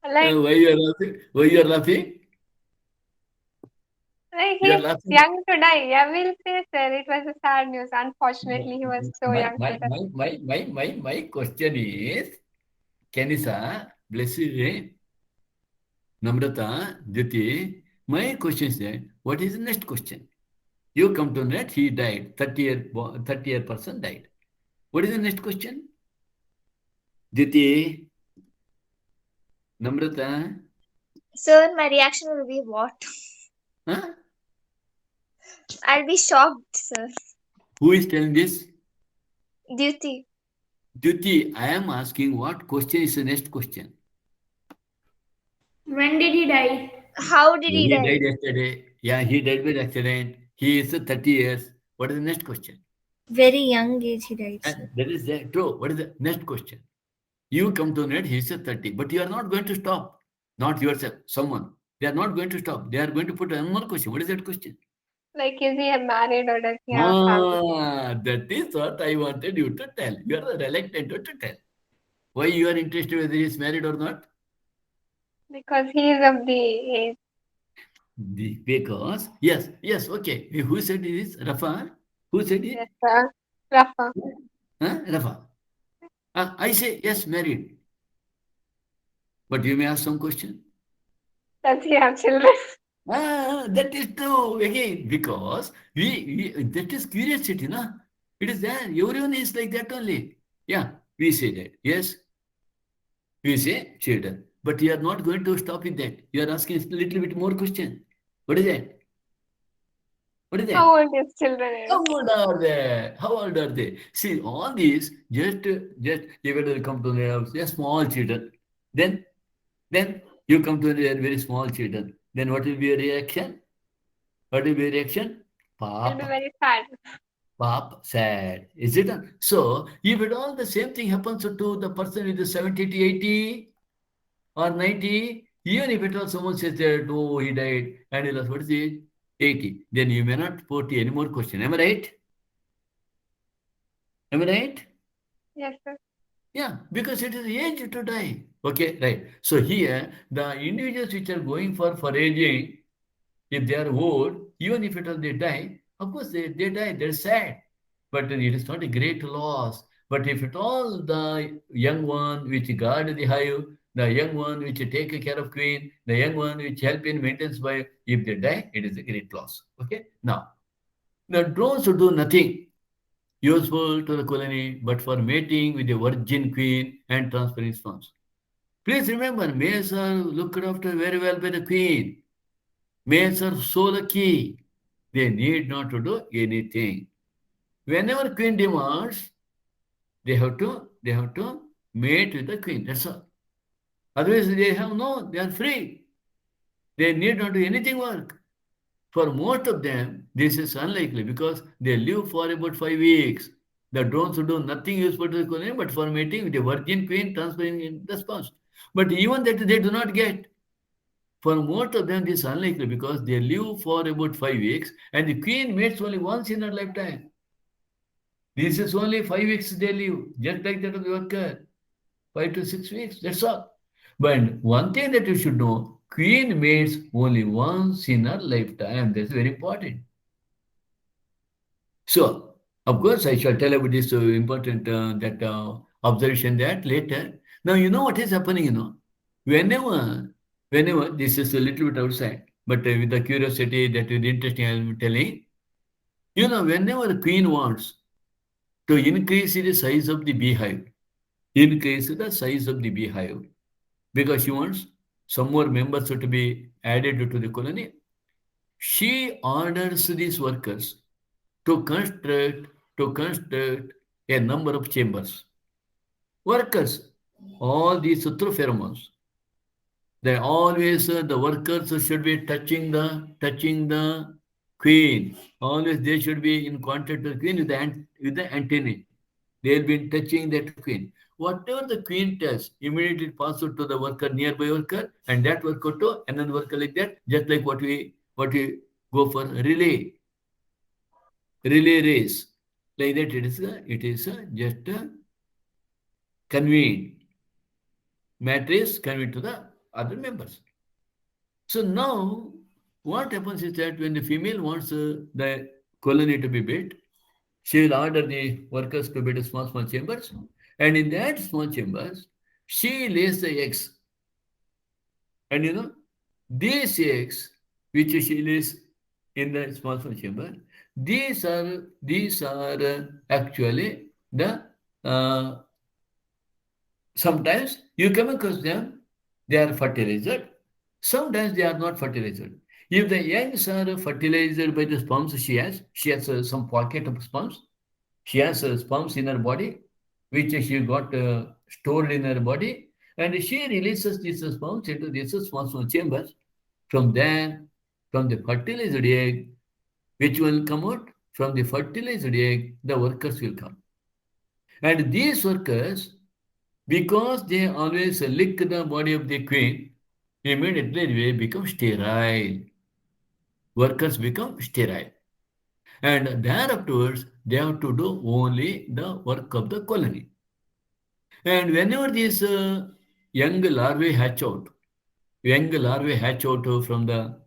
Like Why you are laughing? Why you are laughing? You are he's laughing. young to die. Yeah, we'll say, sir. It was a sad news. Unfortunately, he was so My young my to die. my my my my my question is, Kanisa, bless you, Namrata, Jyoti. My question is that what is the next question? You come to net, he died. 30-year person died. What is the next question? Jyoti, Namrata, Sir, my reaction will be what? huh? I'll be shocked, sir. Who is telling this? Duty. Jyoti, I am asking what question is the next question? When did he die? How did he He die? died yesterday. Yeah, he died by accident. He is 30 years. What is the next question? Very young age he died, And sir. that is true. What is the next question? You come to net, he is 30, but you are not going to stop. Not yourself, someone. They are not going to stop. They are going to put one more question. What is that question? Like, is he married or does he have a family? That is what I wanted you to tell. You are reluctant to tell. Why you are interested whether he is married or not? Because he is of the age. Because, yes, okay. Who said it is? Rafa? Who said it? Yes, sir. Rafa. Huh? Rafa. I say yes, married. But you may ask some question. Does he have children? That is true again because we that is curiosity, na? It is there. Everyone is like that only. Yeah, we say that. Yes, we say children. But you are not going to stop with that. You are asking a little bit more question. What is that? What is that? How old his children is? How old are they? How old are they? See, all these just even will come to the small children. Then you come to the very small children. Then what will be your reaction? What will be your reaction? He'll be Papa, very sad. papa, sad. Is it? So, if at all the same thing happens to the person with the 70 to 80 or 90, even if at all someone says that, oh, he died and he lost, what is it? 80. Then you may not put any more question. Am I right? Am I right? Yes, sir. Yeah, because it is age to die. Okay, right. So here, the individuals which are going for aging, if they are old, even if at all they die, of course they die, they're sad. But it is not a great loss. But if at all the young one which guard the hive, the young one which take care of queen, the young one which help in maintenance by, if they die, it is a great loss. Okay. Now, the drones should do nothing useful to the colony but for mating with the virgin queen and transferring sperms. Please remember, males are looked after very well by the queen. Males are so lucky. They need not to do anything. Whenever queen demands, they have to mate with the queen. That's all. Otherwise, they are free. They need not do anything work. For most of them, this is unlikely because they live for about 5 weeks. The drones will do nothing useful to the colony but for mating with the virgin queen transferring in the sperms. But even that they do not get. For most of them, this is unlikely because they live for about 5 weeks and the queen mates only once in her lifetime. This is only 5 weeks they live, just like that of the worker. 5 to 6 weeks, that's all. But one thing that you should know, queen mates only once in her lifetime. That's very important. So, of course, I shall tell about this important that observation that later. Now, you know what is happening, whenever this is a little bit outside, but with the curiosity that is interesting, I'm telling, whenever the queen wants to increase the size of the beehive, because she wants some more members to be added to the colony, she orders these workers to construct a number of chambers. Workers, all these through pheromones. They always the workers should be touching the queen. Always they should be in contact with the queen with the antennae. They'll be touching that queen. Whatever the queen tells, immediately it passes to the worker, nearby worker, and that worker to another worker like that, just like what we go for relay race. Like that it is just a conveyed matrix conveyed to the other members. So now what happens is that when the female wants the colony to be built, she will order the workers to build small chambers, and in that small chambers, she lays the eggs. And these eggs, which she lays in the small chamber, these are actually the sometimes you come across them, they are fertilized. Sometimes they are not fertilized. If the eggs are fertilized by the sperms she has some pocket of sperms. She has sperms in her body, which she got stored in her body, and she releases these sperms into these small chambers. From there, from the fertilized egg, which will come out, from the fertilized egg, the workers will come. And these workers, because they always lick the body of the queen, immediately they become sterile. Workers become sterile. And thereafterwards, they have to do only the work of the colony. And whenever these young larvae hatch out from the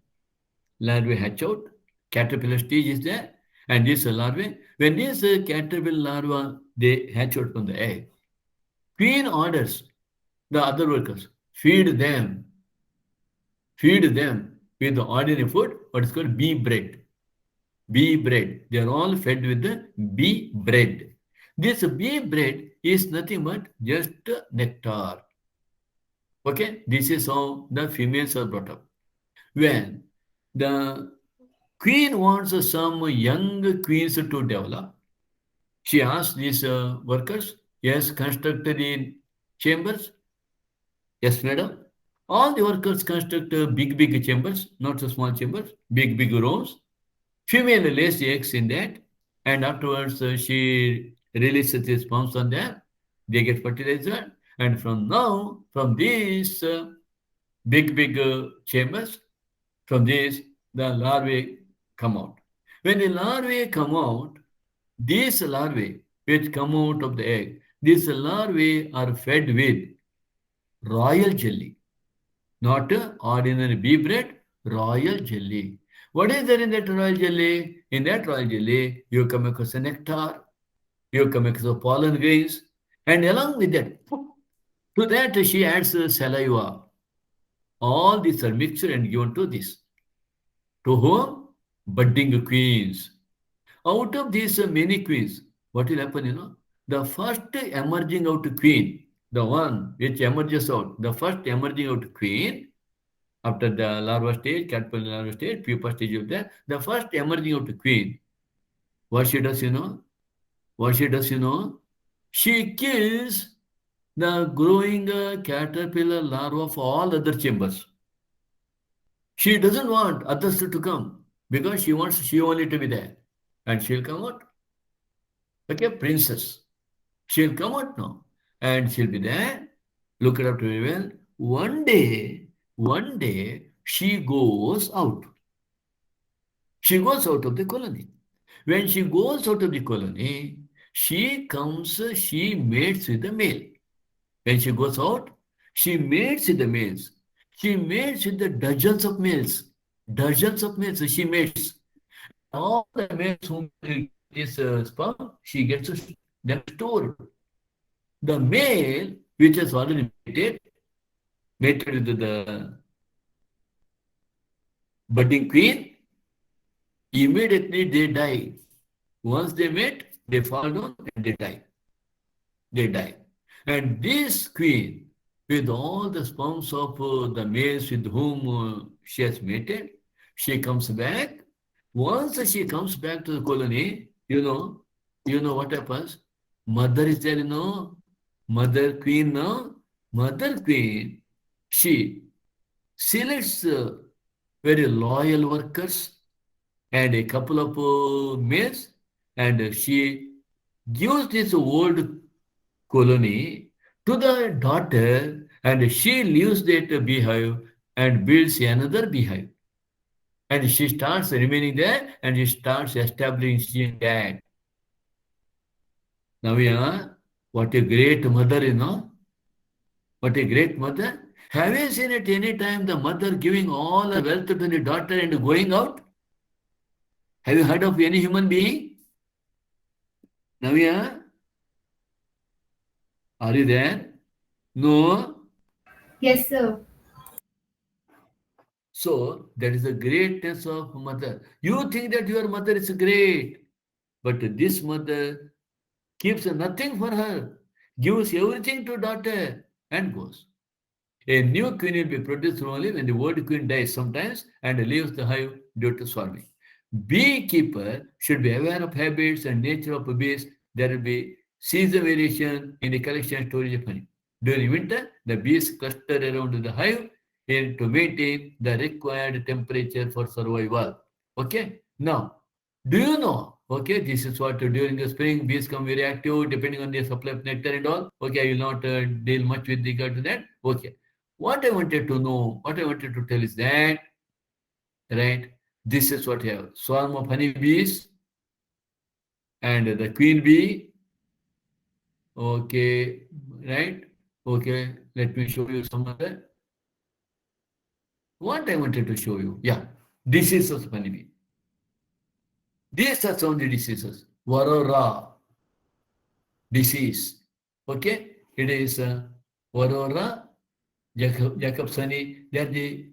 larvae hatch out, caterpillar stage is there, and this larvae, when this caterpillar larva, they hatch out from the egg, queen orders the other workers, feed them with the ordinary food, what is called bee bread. Bee bread. They are all fed with the bee bread. This bee bread is nothing but just nectar. Okay, this is how the females are brought up. When the queen wants some young queens to develop, she asks these workers, yes, construct the chambers. Yes, madam. All the workers construct big chambers, not so small chambers, big rooms. Female lays the eggs in that, and afterwards she releases the sperms on them. They get fertilized, and from these big chambers, from these the larvae come out. When the larvae come out, these larvae which come out of the egg, these larvae are fed with royal jelly, not ordinary bee bread, royal jelly. What is there in that royal jelly? In that royal jelly, you come across a nectar, you come across pollen grains, and along with that, to that she adds saliva. All these are mixed and given to this. To whom? Budding queens. Out of these many queens, what will happen, the first emerging out queen, the one which emerges out, the first emerging out queen, after the larva stage, caterpillar larva stage, pupa stage of that, the first emerging out queen, what she does, she kills the growing caterpillar larva of all other chambers. She doesn't want others to come because she wants she only to be there. And she'll come out. Okay, princess. She'll come out now. And she'll be there. Look it up very well. One day, she goes out. She goes out of the colony. When she goes out of the colony, she mates with the male. When she goes out, she mates with the males. She mates with the dozens of males. She mates. All the males whom is sperm, she gets them stored. The male, which has already mated with the budding queen, immediately they die. Once they mate, they fall down and they die. And this queen, with all the sperms of the males with whom she has mated, she comes back. Once she comes back to the colony, you know what happens? Mother is there, Mother queen, Mother queen, she selects very loyal workers and a couple of males, and she gives this old colony to the daughter, and she leaves that beehive and builds another beehive. And she starts remaining there, and she starts establishing that. Now, yeah, what a great mother, you know. What a great mother. Have you seen at any time the mother giving all her wealth to the daughter and going out? Have you heard of any human being? Navya? Are you there? No? Yes, sir. So, that is the greatness of mother. You think that your mother is great, but this mother keeps nothing for her, gives everything to daughter, and goes. A new queen will be produced only when the old queen dies sometimes and leaves the hive due to swarming. Beekeeper should be aware of habits and nature of bees. There will be season variation in the collection and storage of honey. During winter, the bees cluster around the hive to maintain the required temperature for survival. Okay? Now, do you know? Okay, this is what during the spring bees come very active depending on the supply of nectar and all. Okay, I will not deal much with regard to that. Okay. What I wanted to know, what I wanted to tell is that, right, this is what you have. Swarm of honeybees and the queen bee. Okay, right? Okay, let me show you some other. What I wanted to show you, yeah, diseases of honeybee. These are some of the diseases. Varroa disease. Okay, it is Varroa Jacobsoni. They are the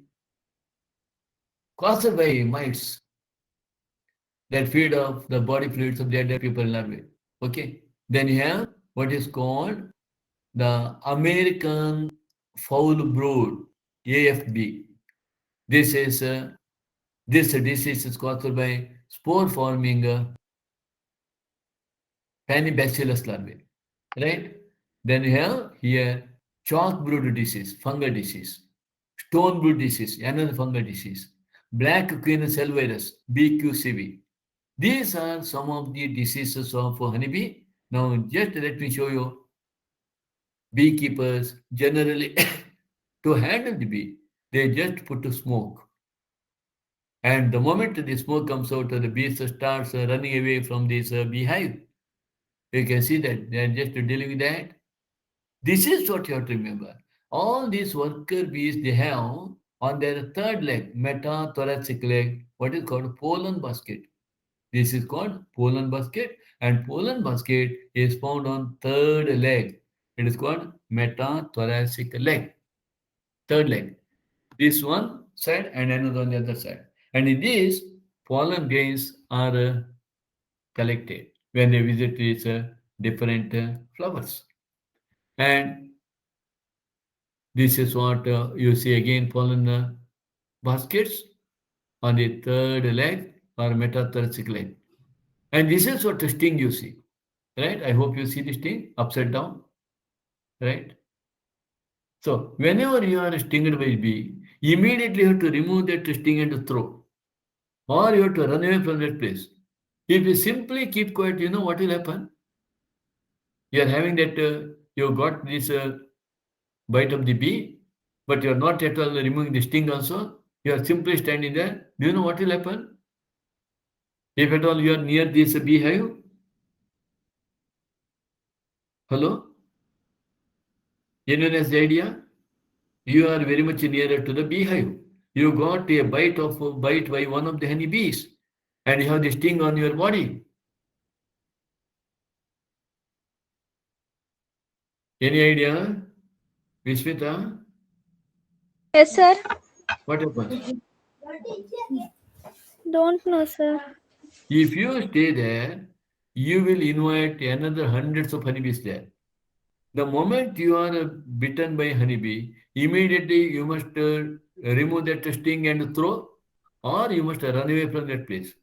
caused by mites that feed off the body fluids of the other people larvae. Okay. Then you have what is called the American foul brood, AFB. This is this disease is caused by spore forming Panibacillus larvae, right? Then you have here chalk brood disease, fungal disease, stone brood disease, another fungal disease, black queen cell virus, BQCV. These are some of the diseases of honeybee. Now, just let me show you. Beekeepers generally, to handle the bee, they just put to smoke. And the moment the smoke comes out, the bees starts running away from this beehive. You can see that they are just dealing with that. This is what you have to remember. All these worker bees, they have on their third leg, metathoracic leg, what is called pollen basket. This is called pollen basket, and pollen basket is found on third leg. It is called metathoracic leg. Third leg. This one side and another on the other side. And in this, pollen grains are collected when they visit these different flowers. And this is what you see again, pollen baskets on the third leg or metathoracic leg. And this is what the sting you see, right? I hope you see the sting upside down, right? So whenever you are stinged by bee, immediately you have to remove that sting and throw, or you have to run away from that place. If you simply keep quiet, you know what will happen? You are having that, you got this bite of the bee, but you are not at all removing the sting also. You are simply standing there. Do you know what will happen? If at all you are near this beehive, hello? Anyone has the idea? You are very much nearer to the beehive. You got a bite by one of the honey bees, and you have the sting on your body. Any idea, Vishmita? Yes, sir. What happens? Don't know, sir. If you stay there, you will invite another hundreds of honeybees there. The moment you are bitten by honeybee, immediately you must remove that sting and throw, or you must run away from that place.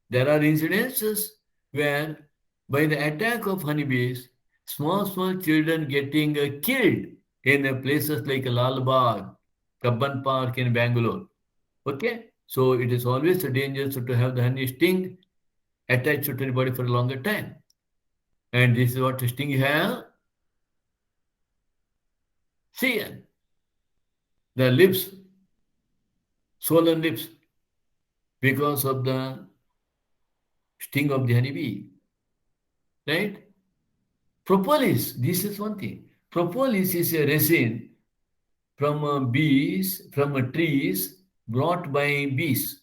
There are incidences where, by the attack of honeybees, small children getting killed in places like Lal Bagh, Kabban Park in Bangalore. Okay? So it is always dangerous to have the honey sting attached to the body for a longer time. And this is what sting you have. See, the lips, swollen lips, because of the sting of the honeybee. Right? Propolis, this is one thing. Propolis is a resin from from trees brought by bees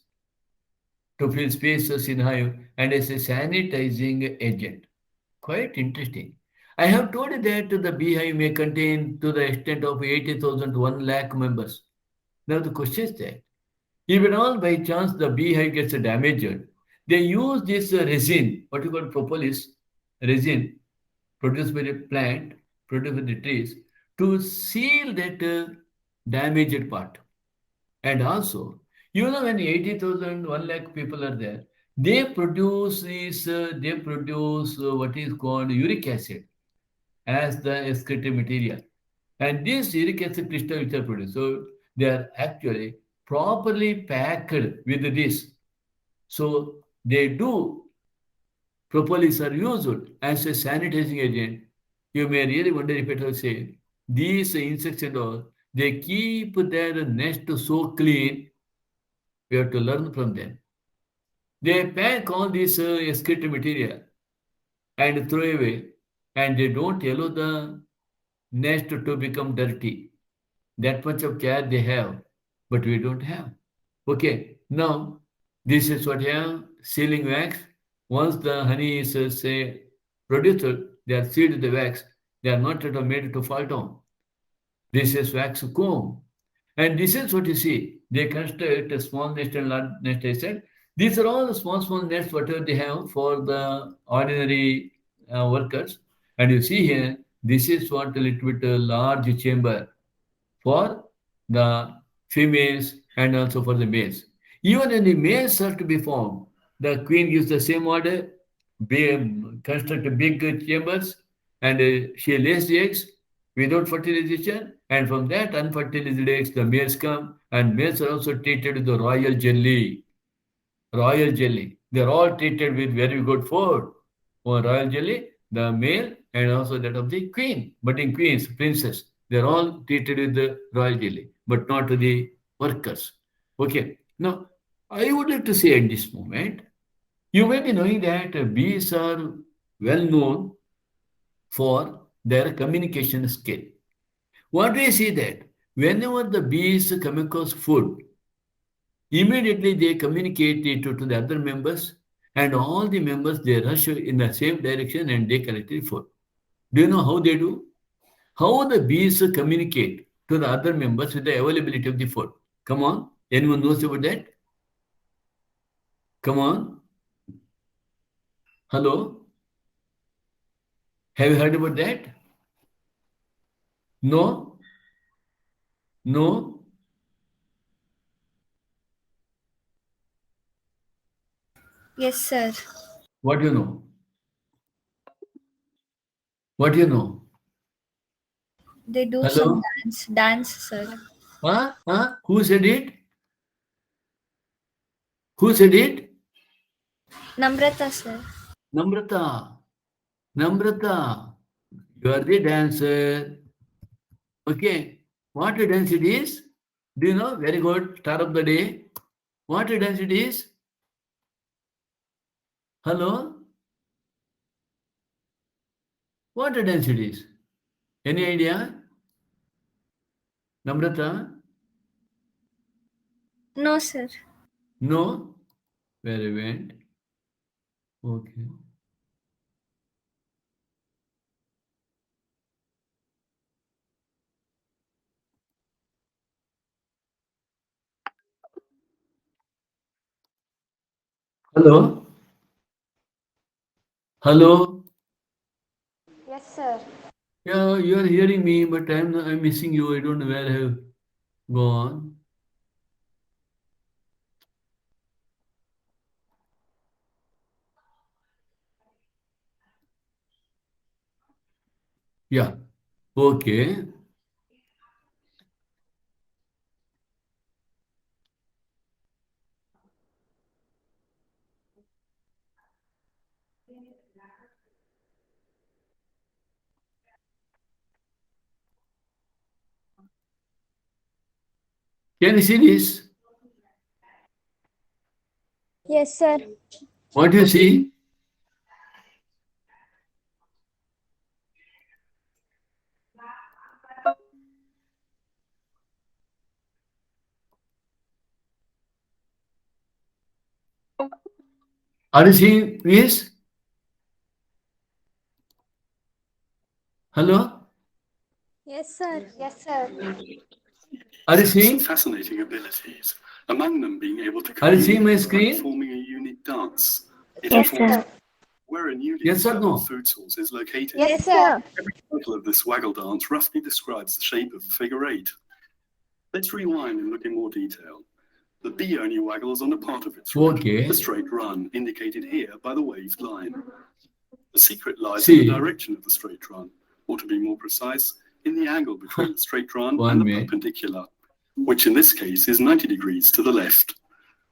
to fill spaces in hive and as a sanitizing agent. Quite interesting. I have told you that the beehive may contain to the extent of 80,000 to 1 lakh members. Now the question is that if at all by chance the beehive gets damaged, they use this resin, what you call propolis resin, produced by the plant, produced by the trees, to seal that damaged part. And also, when 80,000, 1 lakh people are there, they produce what is called uric acid as the excreted material. And this uric acid crystal which are produced, so they are actually properly packed with this. So they do, propolis are used as a sanitizing agent. You may really wonder if it will say, these insects and all, they keep their nest so clean. We have to learn from them. They pack all this excretory material and throw away, and they don't allow the nest to become dirty. That much of care they have, but we don't have. Okay, now this is what I have, sealing wax. Once the honey is say produced, they are sealed with the wax. They are not at all made to fall down. This is wax comb. And this is what you see. They construct a small nest and large nest, I said. These are all the small nests, whatever they have for the ordinary workers. And you see here, this is what a little bit large chamber for the females and also for the males. Even when the males are to be formed, the queen gives the same order, construct big chambers, and she lays the eggs without fertilization, and from that unfertilized eggs, the males come, and males are also treated with the royal jelly. Royal jelly. They're all treated with very good food. For royal jelly, the male and also that of the queen, budding queens, princess, they're all treated with the royal jelly, but not to the workers. Okay. Now, I would like to say at this moment, you may be knowing that bees are well known for their communication skill. What do you see that? Whenever the bees come across food, immediately they communicate it to the other members, and all the members they rush in the same direction and they collect the food. Do you know how they do? How the bees communicate to the other members with the availability of the food? Come on, anyone knows about that? Come on. Hello? Have you heard about that? No? No? Yes, sir. What do you know? What do you know? They do Hello? some dance, sir. Huh? Huh? Who said it? Who said it? Namrata, sir. Namrata. Namrata. You are the dancer. Okay. What a dance it is? Do you know? Very good. Star of the day. What a dance it is? Hello? What a dance it is? Any idea? Namrata? No, sir. No? Very well. Okay. Hello? Hello? Yes, sir. Yeah, you are hearing me, but I'm missing you. I don't know where I have gone. Yeah. Okay. Can you see this? Yes, sir. What do you see? Are you seeing this? Hello? Yes, sir. Yes, sir. Are you seeing? Fascinating abilities, among them being able to Are you seeing my communicate by screen? forming a unique dance. It Yes, informs sir. where a newly Yes or discovered no? food source is located. Yes, sir. Every cycle of this waggle dance roughly describes the shape of the figure 8. Let's rewind and look in more detail. The bee only waggles on a part of its route, Okay. the straight run, indicated here by the waved line. The secret lies See. in the direction of the straight run, or to be more precise, in the angle between the straight run One and the minute. perpendicular, which in this case is 90 degrees to the left.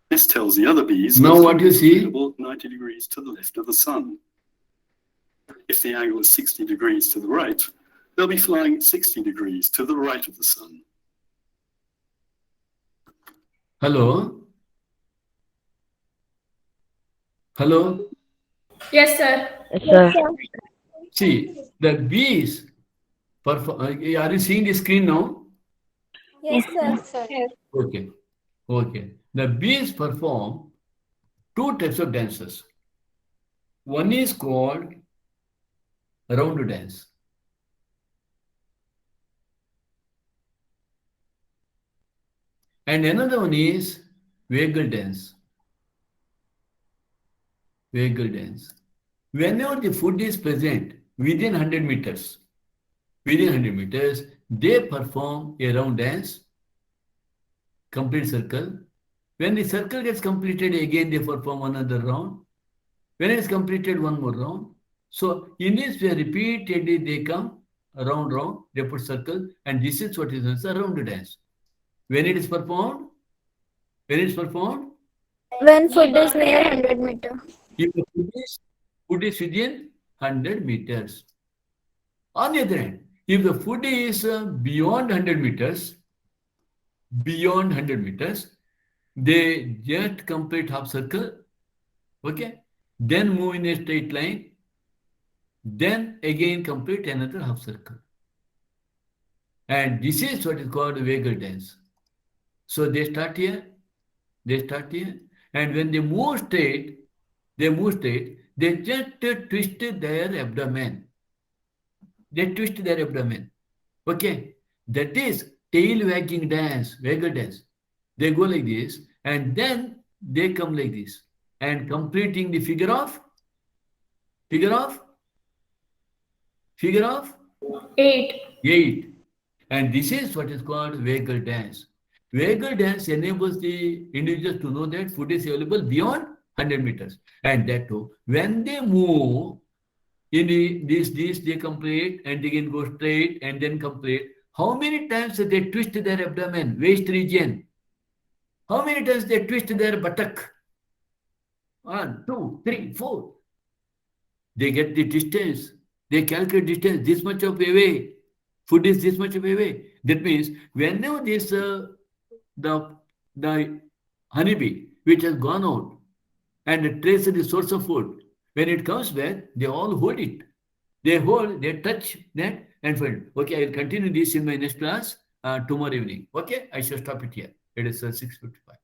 This tells the other bees Now that what food you is see? available 90 degrees to the left of the sun. If the angle is 60 degrees to the right, they'll be flying 60 degrees to the right of the sun. Hello? Hello? Yes, sir. Yes, sir. See, the bees are you seeing the screen now? Yes, sir. Yes, sir. Okay. Okay. The bees perform two types of dances. One is called round dance. And another one is waggle dance. Waggle dance. Whenever the food is present within 100 meters, they perform a round dance, complete circle. When the circle gets completed, again they perform another round. When it is completed, one more round. So in this way, repeatedly they come round, they put circle, and this is what is a round dance. When it is performed, When food is near 100 meter. if the food is within 100 meters. On the other hand, if the food is beyond 100 meters, they just complete half circle, okay? Then move in a straight line, then again complete another half circle. And this is what is called waggle dance. So they start here, and when they move straight, they just twist their abdomen. Okay? That is tail wagging dance, waggle dance. They go like this, and then they come like this, and completing the figure of 8. And this is what is called waggle dance. Waggle dance enables the individuals to know that food is available beyond 100 meters. And that too, when they move in this, they complete and again go straight and then complete. How many times they twist their abdomen, waist region? How many times they twist their buttock? 1, 2, 3, 4. They get the distance. They calculate distance, this much of away. Food is this much of away. That means whenever this the honeybee which has gone out and traces the source of food, when it comes back, they all hold it. They touch that and find. Okay, I will continue this in my next class tomorrow evening. Okay, I shall stop it here. It is 6:55.